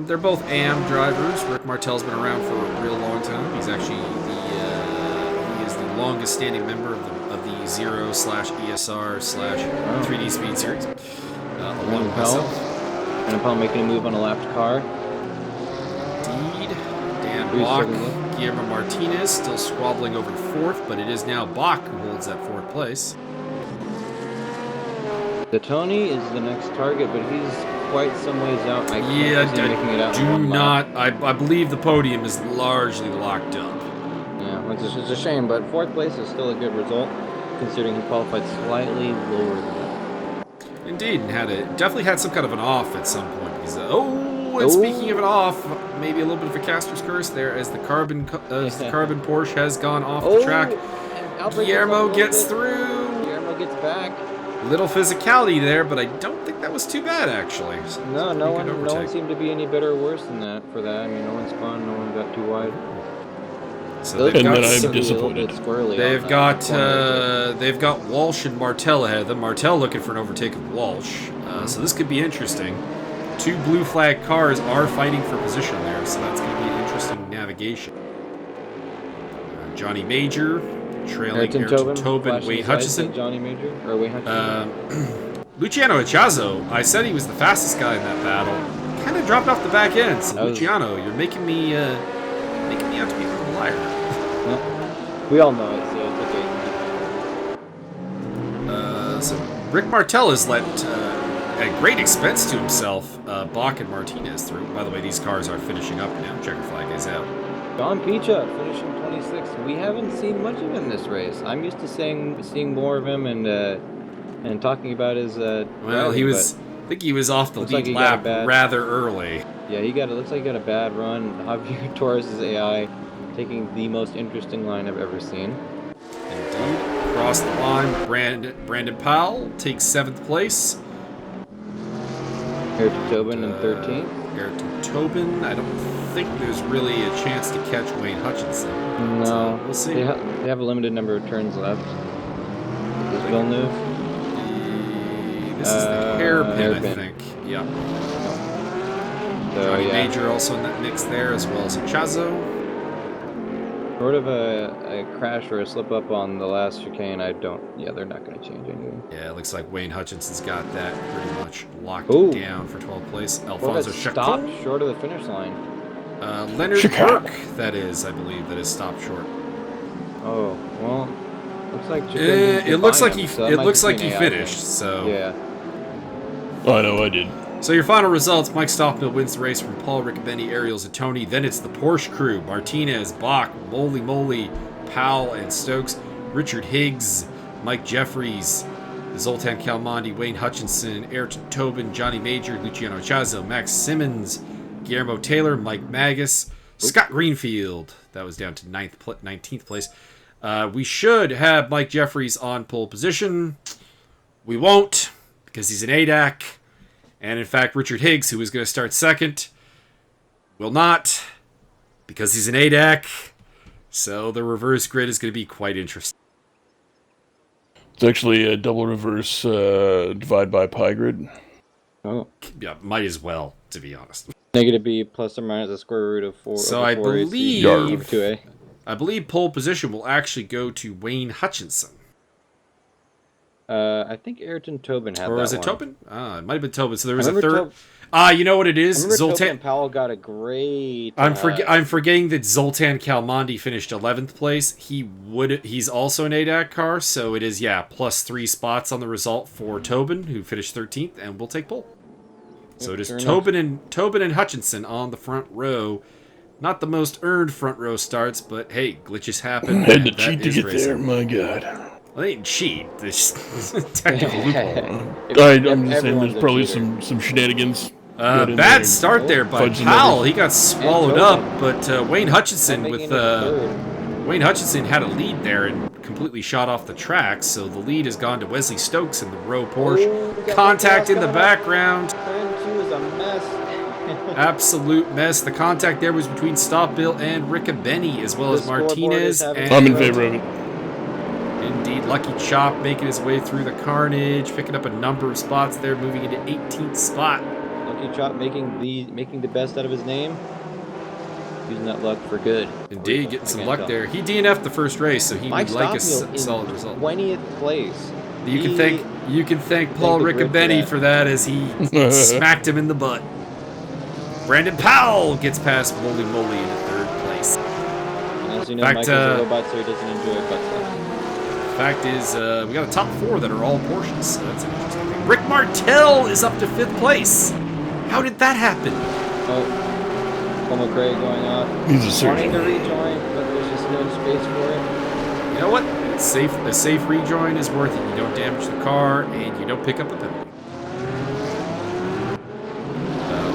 They're both AM drivers. Rick Martel's been around for a real long time. He's actually he is the longest standing member of the 0/ESR/3D Speed Series. Along with myself. And Powell making a move on a lapped car. Indeed. Dan Bach, Guillermo Martinez still squabbling over fourth, but it is now Bach who holds that fourth place. The Tony is the next target, but he's quite some ways out. I believe the podium is largely locked up. Yeah, which is a shame, but fourth place is still a good result, considering he qualified slightly lower than that. Indeed, and definitely had some kind of an off at some point. Speaking of an off, maybe a little bit of a caster's curse there, as the carbon Porsche has gone off the track. Guillermo gets through. Guillermo gets back. Little physicality there, but I don't think that was too bad, actually. So no one seemed to be any better or worse than that for that. I mean, no one spun, no one got too wide. So Those they've And got, then I'm seem to be a little disappointed. bit squirrely they've on got, that corner. they've got Walsh and Martell ahead of them. Martell looking for an overtake of Walsh. So this could be interesting. 2 blue flag cars are fighting for position there, so that's going to be an interesting navigation. Johnny Major trailing Ayrton Tobin, Wayne Hutchison. Johnny Major or Wayne Hutchison. Luciano Echazo, I said he was the fastest guy in that battle. Kind of dropped off the back end. So Luciano, you're making me out to be a little liar. Well, we all know it, so it's okay. So Rick Martel has let, at great expense to himself, Bach and Martinez through. By the way, these cars are finishing up now. Checker flag is out. Don Picha finishing 26th. We haven't seen much of him this race. I'm used to seeing more of him and talking about his. Well, he was. I think he was off the lead lap rather early. Yeah, looks like he got a bad run. Javier Torres' AI taking the most interesting line I've ever seen. Indeed. Across the line, Brandon Powell takes 7th place. Ayrton Tobin in 13th. Ayrton Tobin, I don't think there's really a chance to catch Wayne Hutchinson. No, we'll see. They have a limited number of turns left. Is Villeneuve? This is the hairpin, I think. Yeah. So, Johnny Major also in that mix there, as well as Chazo. Sort of a crash or a slip up on the last chicane. Yeah, they're not going to change anything. Yeah, it looks like Wayne Hutchinson's got that pretty much locked down for 12th place. Alfonso stopped short of the finish line. Leonard Burke, that is, I believe, that is stopped short. Oh, well, looks like it looks like he finished. So yeah. I know I did. So your final results: Mike Stoffmill wins the race from Paul Riccobeni, Ariel Zatoni. Then it's the Porsche crew: Martinez, Bach, Moly, Powell, and Stokes. Richard Higgs, Mike Jeffries, Zoltan Calmandi, Wayne Hutchinson, Ayrton Tobin, Johnny Major, Luciano Chazo, Max Simmons, Guillermo Taylor, Mike Magas, Scott Greenfield. That was down to 19th place. We should have Mike Jeffries on pole position. We won't, because he's an ADAC. And in fact, Richard Higgs, who was going to start second, will not, because he's an ADAC. So the reverse grid is going to be quite interesting. It's actually a double reverse divide by pi grid. Oh. Yeah, might as well, to be honest. Negative B plus or minus the square root of 4. So I believe 2A. I believe pole position will actually go to Wayne Hutchinson. I think Ayrton Tobin had that one. Or was it Tobin? It might have been Tobin. So there was a third. You know what it is? Zoltan and Powell got a great. I'm forgetting that Zoltan Calmandi finished 11th place. He's also an ADAC car, so it is plus 3 spots on the result for Tobin, who finished 13th, and we'll take pole. So it is Tobin and Hutchinson on the front row. Not the most earned front row starts, but hey, glitches happen. Had to cheat to get there. My God. Well, they didn't cheat. There's technical loophole. I'm just saying there's probably some shenanigans. Bad start there by Powell. He got swallowed up, but Wayne Hutchinson Wayne Hutchinson had a lead there and completely shot off the track, so the lead has gone to Wesley Stokes in the row Porsche. Contact in the background. Turn 2 is a mess. Absolute mess. The contact there was between Stoppbill and Riccobeni, as well as Martinez. I'm in favor of it. Indeed, Lucky Chop making his way through the carnage, picking up a number of spots there, moving into 18th spot. Lucky Chop making the best out of his name, using that luck for good. Indeed, getting some luck there. He DNF'd the first race, so he would like a solid result. 20th place. You can thank Paul Riccobeni for that, as he smacked him in the butt. Brandon Powell gets past Moly into 3rd place. And as you know, Mike's a robot, so he doesn't enjoy butt stuff. Fact is, we got a top 4 that are all Porsches, so that's an interesting thing. Rick Martel is up to 5th place. How did that happen? Oh, McCray going off. He's a surgeon. Wanting to rejoin, but there's just no space for it. You know what? A safe rejoin is worth it. You don't damage the car, and you don't pick up a penalty.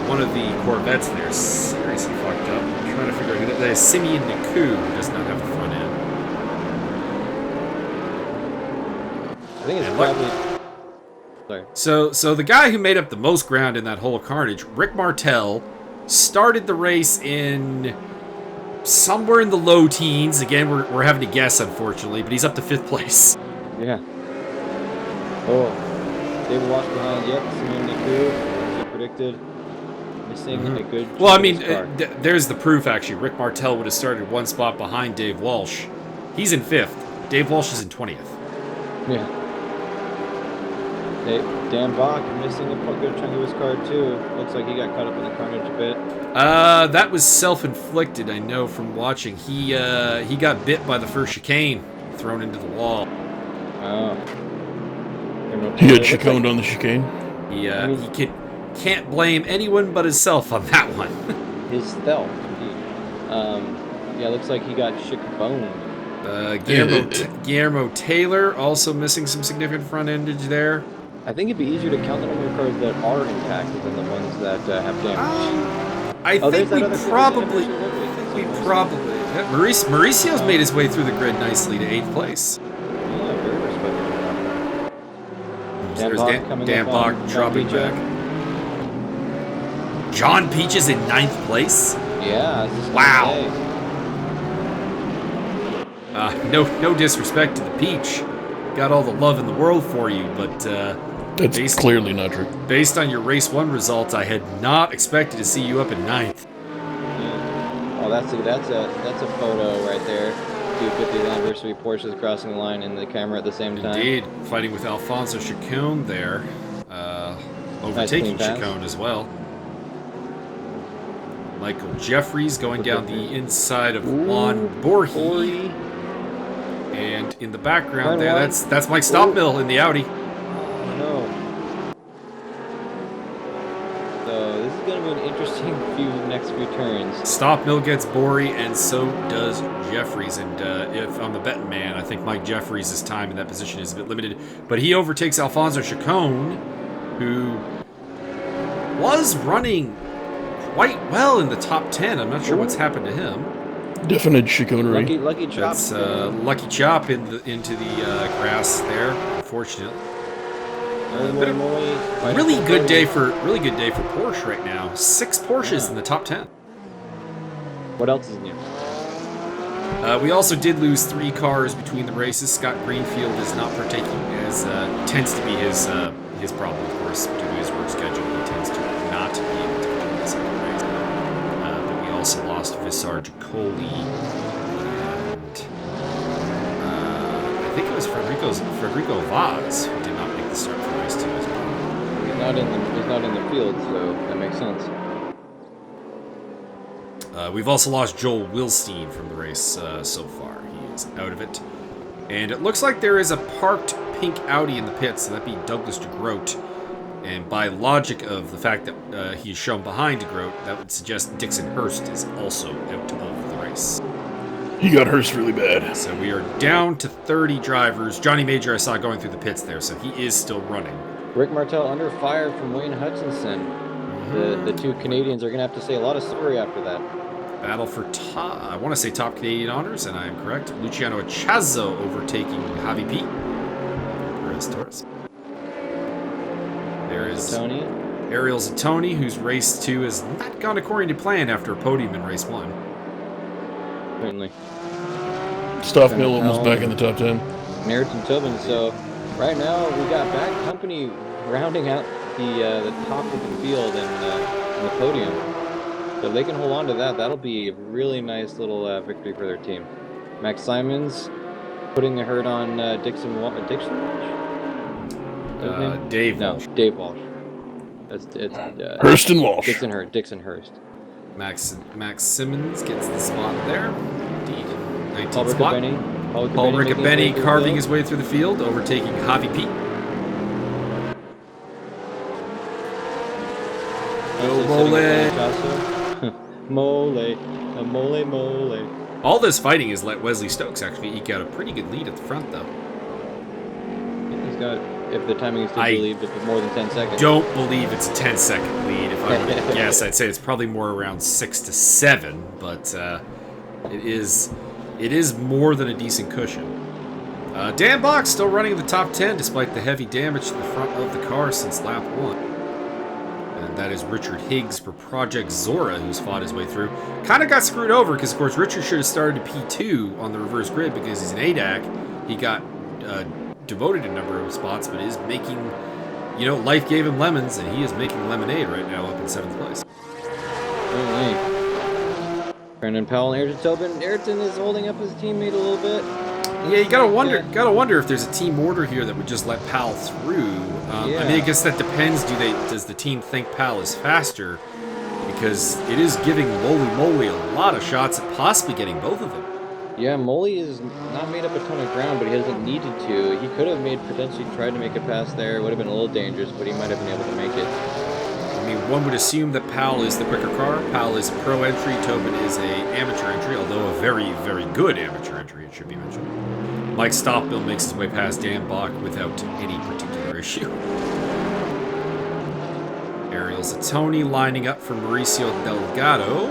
One of the Corvettes there is seriously fucked up. I'm trying to figure out that is Simeon Naku, who does not have the front end. I think it's probably... Sorry. So the guy who made up the most ground in that whole carnage, Rick Martel, started the race in somewhere in the low teens. Again, we're having to guess, unfortunately, but he's up to 5th place. Yeah. Oh, David Walsh behind. Yep, Simone Niku, as you predicted, missing a good. Well, I mean, car. there's the proof, actually. Rick Martel would have started 1 spot behind Dave Walsh. He's in 5th. Dave Walsh is in 20th. Yeah. Hey, Dan Bach missing a good chunk of his car too. Looks like he got caught up in the carnage a bit. That was self-inflicted, I know from watching. He got bit by the first chicane, thrown into the wall. Oh. He had chiconed on the chicane. He can't blame anyone but himself on that one. His stealth, indeed. Yeah, looks like he got chick-boned. Guillermo Taylor also missing some significant front endage there. I think it'd be easier to count the number of cars that are intact than the ones that have damage. I think we probably. Mauricio's made his way through the grid nicely to 8th place. Yeah, very respectable. There's Dan Bach dropping back. John Peach is in 9th place. Yeah. Wow. No disrespect to the Peach. Got all the love in the world for you, but that's clearly not true. Based on your race 1 results, I had not expected to see you up in 9th. Yeah. Oh, that's a photo right there. 250th anniversary Porsches crossing the line in the camera at the same time. Indeed, fighting with Alfonso Chacon there, overtaking Chacon as well. Michael Jeffries going down the inside of Juan Borgi. And in the background there, that's Mike Stoppmill in the Audi. Oh no. So this is going to be an interesting next few turns. Stoppmill gets Borey, and so does Jeffries. And if I'm the betting man, I think Mike Jeffries' time in that position is a bit limited. But he overtakes Alfonso Chacon, who was running quite well in the top 10. I'm not sure what's happened to him. Definite chicanery. Lucky chop. That's Lucky Chop into the grass there, unfortunately. Really good day for Porsche right now. 6 Porsches in the top 10. What else is new? We also did lose 3 cars between the races. Scott Greenfield is not partaking, as tends to be his problem, of course, due to his work schedule. He tends to not be able to come to the second race. But we also lost Visar Jacoli, and I think it was Federico Vaz who did not make the start for race 2 as well. He's not in the field, so that makes sense. We've also lost Joel Wilstein from the race so far. He is out of it. And it looks like there is a parked pink Audi in the pits, so that'd be Douglas de Groot. And by logic of the fact that he's shown behind de Groot, that would suggest Dixon Hurst is also out of the race. He got Hurst really bad. So we are down to 30 drivers. Johnny Major I saw going through the pits there, so he is still running. Rick Martel under fire from Wayne Hutchinson. The 2 Canadians are going to have to say a lot of sorry after that. Battle for I want to say top Canadian honors, and I am correct. Luciano Echazo overtaking Javi P. Perez Torres. There is Tony. Ariel Zatoni, whose race 2 has not gone according to plan after a podium in race 1. Certainly. Stoffmill almost back in the top 10. Merritt Tobin. So right now we got Bad Company rounding out the top of the field and the podium. So if they can hold on to that, that'll be a really nice little victory for their team. Max Simons putting the hurt on Dixon Walsh? Dave No, Walsh. Dave Walsh. It's Hurst and Walsh. Dixon Hurst. Max Simmons gets the spot there. Indeed. 19th Paul spot. Paul Riccobeni carving his way through the field, overtaking Javi P. Mole. All this fighting has let Wesley Stokes actually eke out a pretty good lead at the front, though. He's got, if the timing is to believe, it's more than 10 seconds. Don't believe it's a 10-second lead. If I were to guess, I'd say it's probably more around 6 to 7, but it is more than a decent cushion. Dan Bach still running in the top 10 despite the heavy damage to the front of the car since lap 1. And that is Richard Higgs for Project Zora, who's fought his way through. Kind of got screwed over because, of course, Richard should have started to P2 on the reverse grid because he's an ADAC. He got devoted a number of spots, but is making, you know, life gave him lemons, and he is making lemonade right now up in 7th place. Brandon Powell and Ayrton Tobin. Ayrton is holding up his teammate a little bit. Yeah, you gotta wonder if there's a team order here that would just let Powell through. I mean, I guess that depends. Does the team think Powell is faster? Because it is giving Moly a lot of shots at possibly getting both of them. Yeah, Moly is not made up a ton of ground, but he hasn't needed to. He could have potentially tried to make a pass there. It would have been a little dangerous, but he might have been able to make it. I mean, one would assume that Powell is the quicker car. Powell is a pro entry. Tobin is a amateur entry, although a very, very good amateur entry, it should be mentioned. Mike Stockbill makes his way past Dan Bach without any particular issue. Ariel Zatoni lining up for Mauricio Delgado.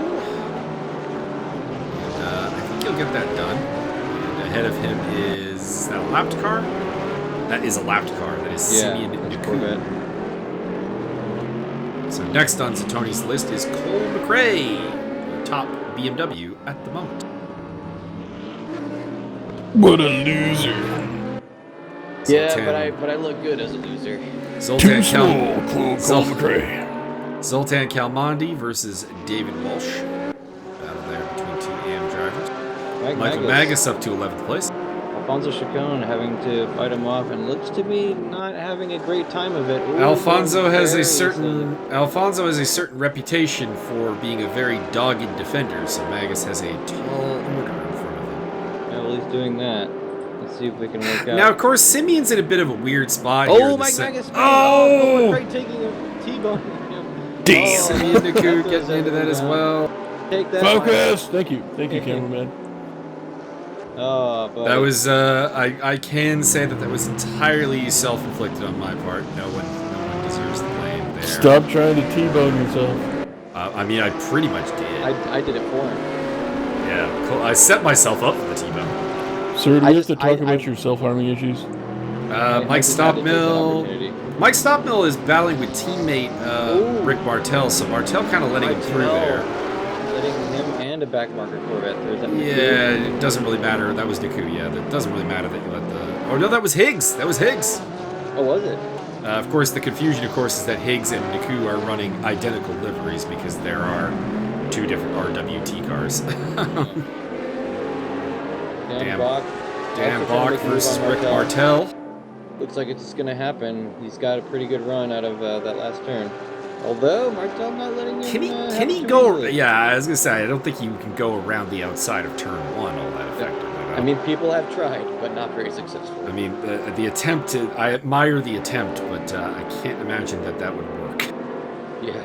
And I think he'll get that done. And ahead of him is that a lapped car? That is a lapped car. That is Simeon Nkuku. So next on Zatoni's list is Cole McCray, top BMW at the moment. What a loser. Yeah, but I look good as a loser. Too slow, Cole McCray. Zoltan Kalmandi versus David Walsh. Battle there between two AM drivers. Michael Magas up to 11th place. Alfonso Chacon having to fight him off and looks to be not having a great time of it. Ooh, Alfonso has a certain reputation for being a very dogged defender, so Magas has a tall order in front of him. Yeah, well, he's doing that. Let's see if we can work out. Now, of course, Simeon's in a bit of a weird spot here. Oh, Mike Magas! McCray taking a T-bone. Damn! Simeon Nkuku getting into that as well. Take that. Focus! Thank you, cameraman. Oh, buddy. That was, I can say that was entirely self-inflicted on my part. No one deserves the blame there. Stop trying to T-bone yourself. I mean, I pretty much did. I did it for him. Yeah, cool. I set myself up for the T-bone. Sir, do we have to talk about your self-harming issues? Mike Stockmill is battling with teammate Rick Martel, so Martel kind of letting him through there. Letting him and a backmarker Corvette through. Yeah, it doesn't really matter. That was Nkuku, yeah. It doesn't really matter that you let the... Oh, no, that was Higgs. That was Higgs. Oh, was it? Of course, the confusion, of course, is that Higgs and Nkuku are running identical liveries because there are two different RWT cars. Dan Bach versus Rick Martel. Looks like it's going to happen. He's got a pretty good run out of that last turn. Although Martel not letting him. Can he go? Easily. Yeah, I was gonna say I don't think you can go around the outside of turn 1 all that effectively. I mean, people have tried, but not very successfully. I mean, the attempt. I admire the attempt, but I can't imagine that would work. Yeah.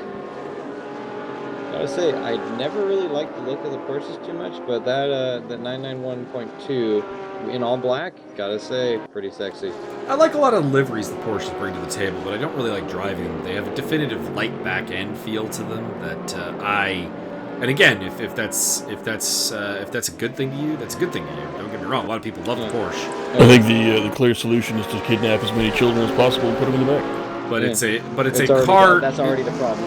Gotta say, I never really liked the look of the Porsches too much, but that 991.2 in all black, gotta say, pretty sexy. I like a lot of liveries the Porsches bring to the table, but I don't really like driving them. They have a definitive light back end feel to them that and again, if that's a good thing to you, that's a good thing to you. Don't get me wrong. A lot of people love the Porsche. I think the clear solution is to kidnap as many children as possible and put them in the back. But it's a car. That's already the problem.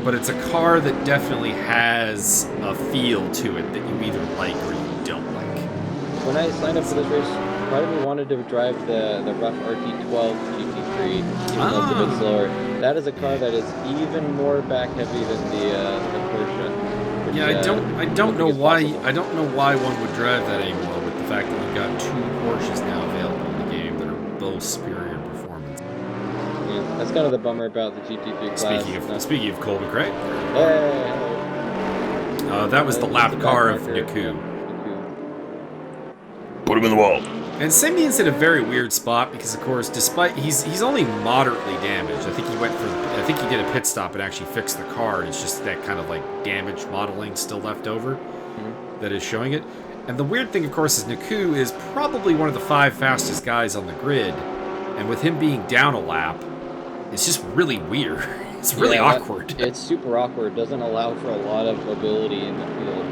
But it's a car that definitely has a feel to it that you either like or you don't like. When I signed up for this race, part of me wanted to drive the rough RT12 GT3, even though it's a bit slower. That is a car that is even more back heavy than the Porsche. Which, yeah, I don't know why one would drive that anymore. With the fact that we've got two Porsches now available in the game that are both superior in performance. Yeah, that's kind of the bummer about the GT3 class. Speaking of Cole McCray, hey. that was the lap car of Nkuku. Put him in the wall. And Simeon's in a very weird spot because, of course, despite he's only moderately damaged. I think he did a pit stop and actually fixed the car, and it's just that kind of like damage modeling still left over that is showing it. And the weird thing, of course, is Nkuku is probably one of the 5 fastest guys on the grid, and with him being down a lap, it's just really weird. It's really awkward. It's super awkward. Doesn't allow for a lot of mobility in the field.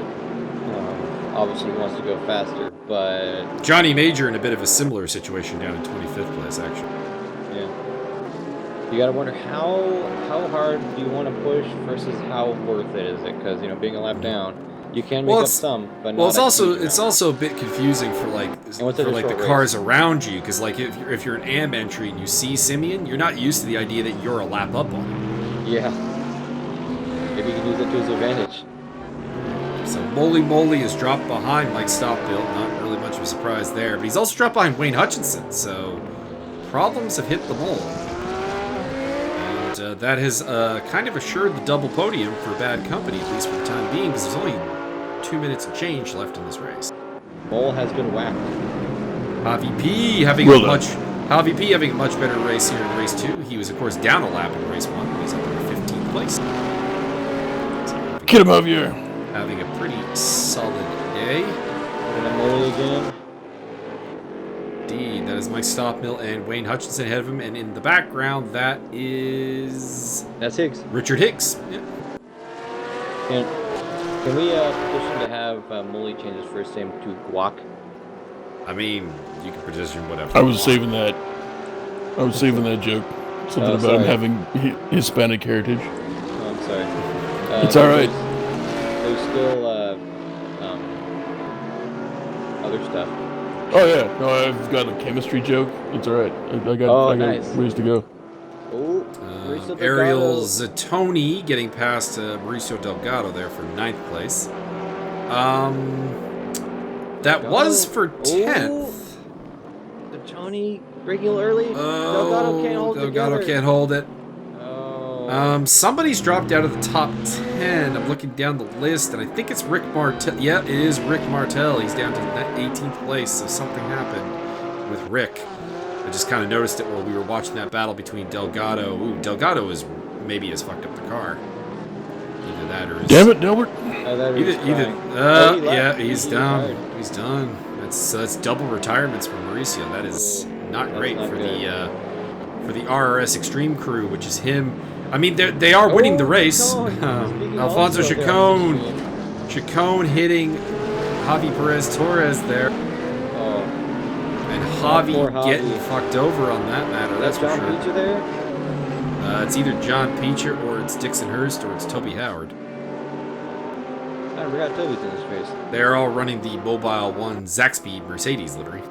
Obviously, he wants to go faster, but Johnny Major in a bit of a similar situation down in 25th place, actually. Yeah. You gotta wonder how hard do you want to push versus how worth it is it? Because being a lap down, you can make up some, but not well, it's a also huge it's amount. also a bit confusing for the cars around you, because like if you're an AM entry and you see Simeon, you're not used to the idea that you're a lap up on him. Yeah. Maybe he can use it to his advantage. So Moly is dropped behind Mike Stopfield. Not really much of a surprise there, but he's also dropped behind Wayne Hutchinson. So problems have hit the mole. And that has kind of assured the double podium for bad company, at least for the time being, because there's only 2 minutes and change left in this race. Mole has been whacked. Javi P having a much better race here in race 2. He was, of course, down a lap in race 1. He's up in 15th place. Get him over here. Having a pretty solid day. Mole again. Indeed, that is Mike Stopmill and Wayne Hutchinson ahead of him, and in the background, that's Higgs. Richard Hicks. Yeah. Can we petition to have Molly change his first name to Guac? I mean, you can petition whatever. I was saving that. I was saving that joke. Something about him having Hispanic heritage. Oh, I'm sorry. It's all right. There's still other stuff. Oh yeah, no, I've got a chemistry joke. It's all right. I got nice. ways to go. Oh, Ariel Zattoni getting past Mauricio Delgado there for 9th place. That was for 10th. Zattoni breaking early. Delgado can't hold it. Delgado can't hold it. Oh. Somebody's dropped out of the top 10. I'm looking down the list, and I think it's Rick Martel. Yeah, it is Rick Martel. He's down to 18th place, so something happened with Rick. I just kind of noticed it while we were watching that battle between Delgado. Ooh, Delgado maybe has fucked up the car. Either that or... Damn it, Delbert. He's done. He's done. That's double retirements for Mauricio. That is not great for the RRS Extreme crew, which is him. I mean, they are winning the race. Alfonso Chacon hitting Javi Perez Torres there. And Javi getting fucked over on that matter, that's for sure. John Peacher there? It's either John Peacher, or it's Dixon Hurst, or it's Toby Howard. I forgot Toby's in this race. They're all running the Mobile 1 Zaxby Mercedes livery.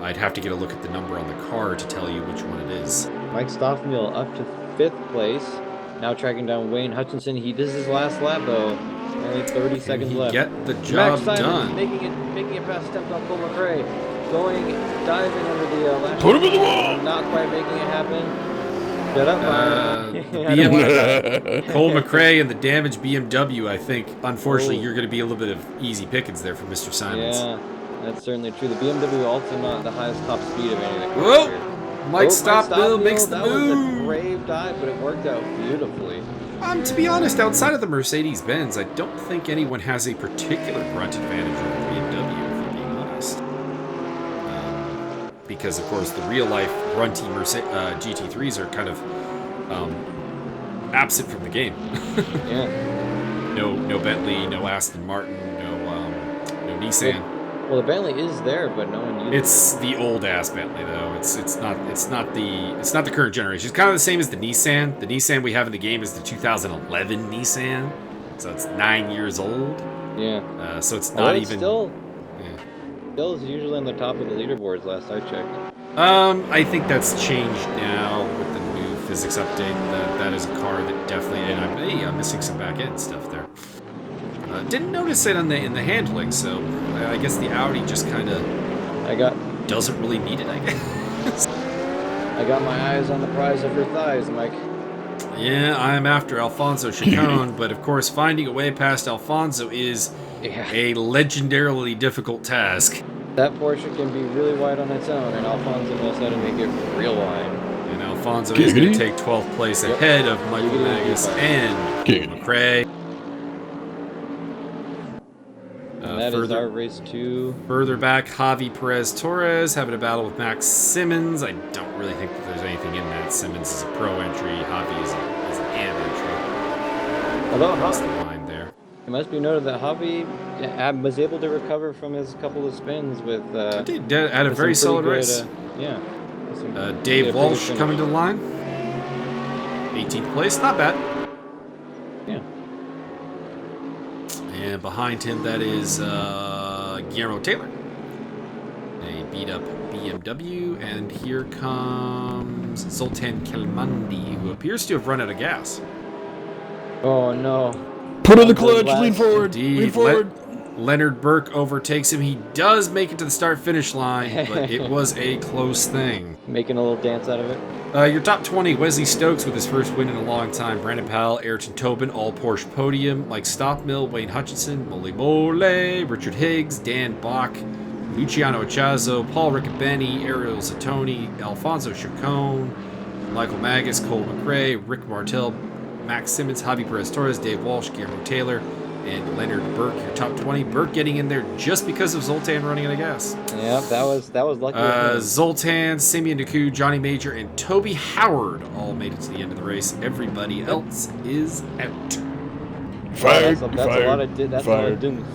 I'd have to get a look at the number on the car to tell you which one it is. Mike Stoffmill up to 5th place. Now tracking down Wayne Hutchinson. This is his last lap though. Only 30 seconds left. Get the job done. Making it past attempt on Cole McCray. Diving under the last. Put him in the wall. Not quite making it happen. Shut up, Cole McCray and the damaged BMW, I think. Unfortunately, you're going to be a little bit of easy pickings there for Mr. Simons. Yeah, that's certainly true. The BMW also not the highest top speed of any of the cars. Whoa! Mike Stopfield makes the move. That was a brave dive, but it worked out beautifully. To be honest, outside of the Mercedes-Benz, I don't think anyone has a particular grunt advantage over the BMW, if I'm being honest. Because, of course, the real-life grunty GT3s are kind of absent from the game. Yeah. No Bentley, no Aston Martin, no Nissan. Well, the Bentley is there, but no one uses it. It's the old ass Bentley though. It's not the current generation. It's kind of the same as the Nissan. The Nissan we have in the game is the 2011 Nissan, so it's 9 years old. Yeah. So it's not even. Still is usually on the top of the leaderboards. Last I checked. I think that's changed now with the new physics update. That is a car that definitely. And I'm missing some back end stuff there. Didn't notice it in the handling, so I guess the Audi just kind of doesn't really need it, I guess. I got my eyes on the prize of your thighs, Mike. Yeah, I'm after Alfonso Chacon, but of course finding a way past Alfonso is a legendarily difficult task. That Porsche can be really wide on its own, and Alfonso knows how to make it real wide. And Alfonso is going to take 12th place ahead of Michael Magas and McCray. That is our race 2. Further back, Javi Perez Torres having a battle with Max Simmons. I don't really think that there's anything in that. Simmons is a pro entry. Javi is an AM entry. Although lost the line there. It must be noted that Javi was able to recover from his couple of spins with. Had a very solid race. Yeah. Dave Get a Walsh pretty coming to finish. the line. 18th place, not bad. Yeah. And behind him, that is Guillermo Taylor. A beat up BMW. And here comes Zoltan Kelmandi, who appears to have run out of gas. Oh no. Put on the That clutch, was lean last- forward, lean Indeed. forward. Leonard Burke overtakes him. He does make it to the start-finish line, but it was a close thing. Making a little dance out of it. Your top 20, Wesley Stokes with his first win in a long time. Brandon Powell, Ayrton Tobin, all Porsche podium. Mike Stockmill, Wayne Hutchinson, Mole Mole, Richard Higgs, Dan Bach, Luciano Chazo, Paul Riccobeni, Ariel Zatoni, Alfonso Chacon, Michael Magas, Cole McCray, Rick Martel, Max Simmons, Javi Perez-Torres, Dave Walsh, Guillermo Taylor, and Leonard Burke. Your top 20. Burke getting in there just because of Zoltan running out of gas. Yeah, that was lucky. Zoltan, Simeon Naku, Johnny Major, and Toby Howard all made it to the end of the race. Everybody else is out. Fired. That's You're a fired. lot of that's a lot of Fired. dooms.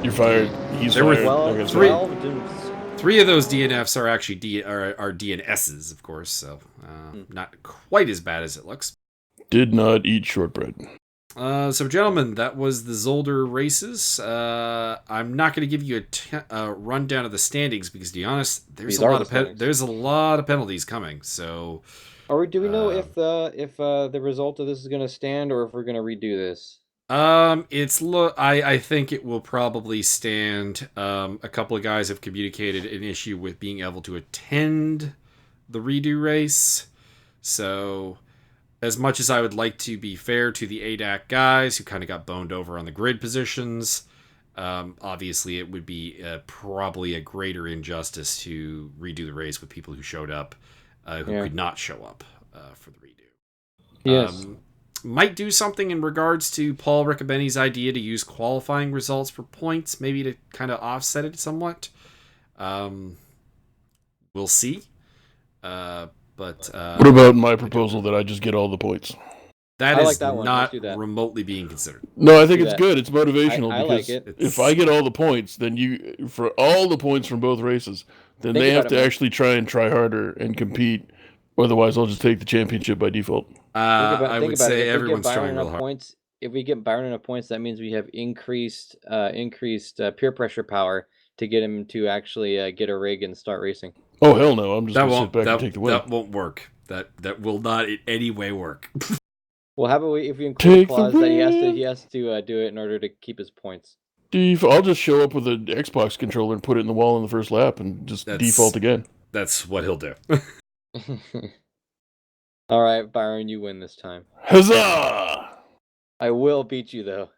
You're fired. He's There were fired. 12, That's 12 right. dooms. 3 of those DNFs are actually are DNSs, of course, so not quite as bad as it looks. Did not eat shortbread. So, gentlemen, that was the Zolder races. I'm not going to give you a rundown of the standings because, to be honest, there's These a are lot the of standings. there's a lot of penalties coming. So, Do we know if the result of this is going to stand or if we're going to redo this? I think it will probably stand. A couple of guys have communicated an issue with being able to attend the redo race. So, as much as I would like to be fair to the ADAC guys who kind of got boned over on the grid positions, obviously it would be probably a greater injustice to redo the race with people who showed up who could not show up for the redo. Yes. Might do something in regards to Paul Riccobeni's idea to use qualifying results for points, maybe to kind of offset it somewhat. We'll see. But What about my proposal that I just get all the points? That I is like that one. Let's not do that. remotely being considered. No, I think Do it's that. good. It's motivational I because like it. if I get all the points, then you for all the points from both races, then Think they have about to it, man. actually try harder and compete. Otherwise, I'll just take the championship by default. I would say If we everyone's get Byron trying real enough hard. points, if we get Byron enough points, that means we have increased peer pressure power to get him to actually get a rig and start racing. Oh hell no! I'm just That gonna sit won't back and take the win. that won't work. That will not in any way work. Well, how about if we include a Take the clause that he win. has to do it in order to keep his points? I'll just show up with an Xbox controller and put it in the wall in the first lap and just That's- default again. That's what he'll do. All right, Byron, you win this time. Huzzah! I will beat you though.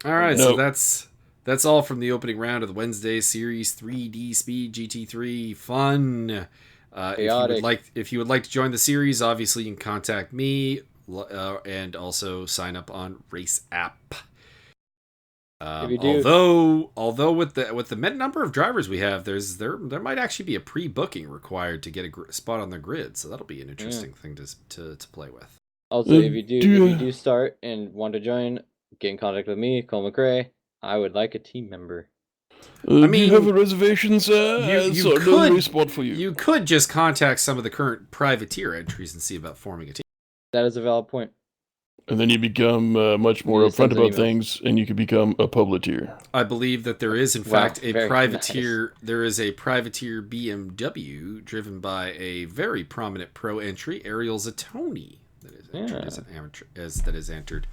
All right, No. so that's all from the opening round of the Wednesday Series 3D Speed GT3 Fun. Chaotic. If you would like to join the series, obviously you can contact me and also sign up on Race App. If you do- Although with the number of drivers we have, there might actually be a pre-booking required to get a spot on the grid, so that'll be an interesting thing to play with. Also, if you do start and want to join, get in contact with me, Cole McCray. I would like a team member. Do mean, you have a reservation, sir? you So could- no race spot for you. You could just contact some of the current privateer entries and see about forming a team. That is a valid point. And then you become much more You just send upfront an about email. things, and you can become a publiteer. I believe that there is, in Wow, fact, a very privateer. There is a privateer BMW driven by a very prominent pro entry, Ariel Zatoni, that is entered as an amateur, that is entered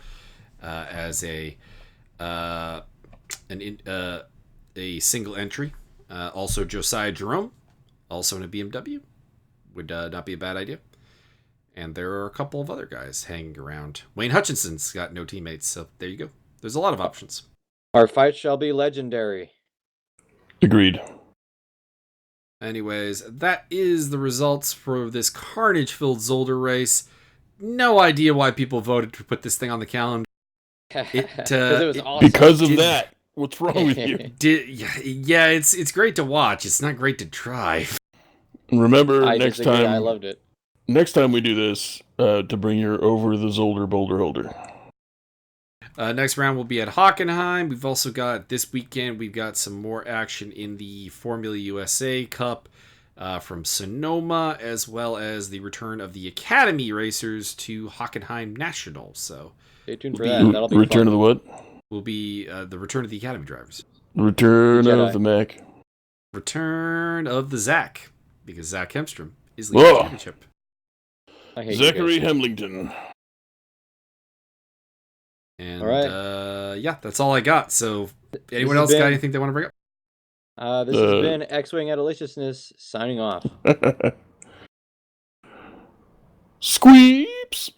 as a single entry. Also, Josiah Jerome, also in a BMW, would not be a bad idea. And there are a couple of other guys hanging around. Wayne Hutchinson's got no teammates, so there you go. There's a lot of options. Our fight shall be legendary. Agreed. Anyways, that is the results for this carnage-filled Zolder race. No idea why people voted to put this thing on the calendar. Because it was it- awesome. Because of Did- that. What's wrong with you? Yeah, it's great to watch. It's not great to try. And remember, I next disagree. time I loved it. next time we do this, to bring your over the Zolder boulder holder. Next round will be at Hockenheim. We've also got this weekend. We've got some more action in the Formula USA Cup. from Sonoma, as well as the return of the Academy racers to Hockenheim National. So Stay tuned for that. That'll be Return fun. of the what? will be the return of the Academy drivers. Return The of Jedi. the Mac. Return of the Zach, because Zach Hemstrom is leading the Whoa. championship. I hate you Zachary guys. Hemlington. And All right. yeah, that's all I got. So anyone has else got been- anything they want to bring up? This has been X-Wing Adeliciousness signing off. Squeeps.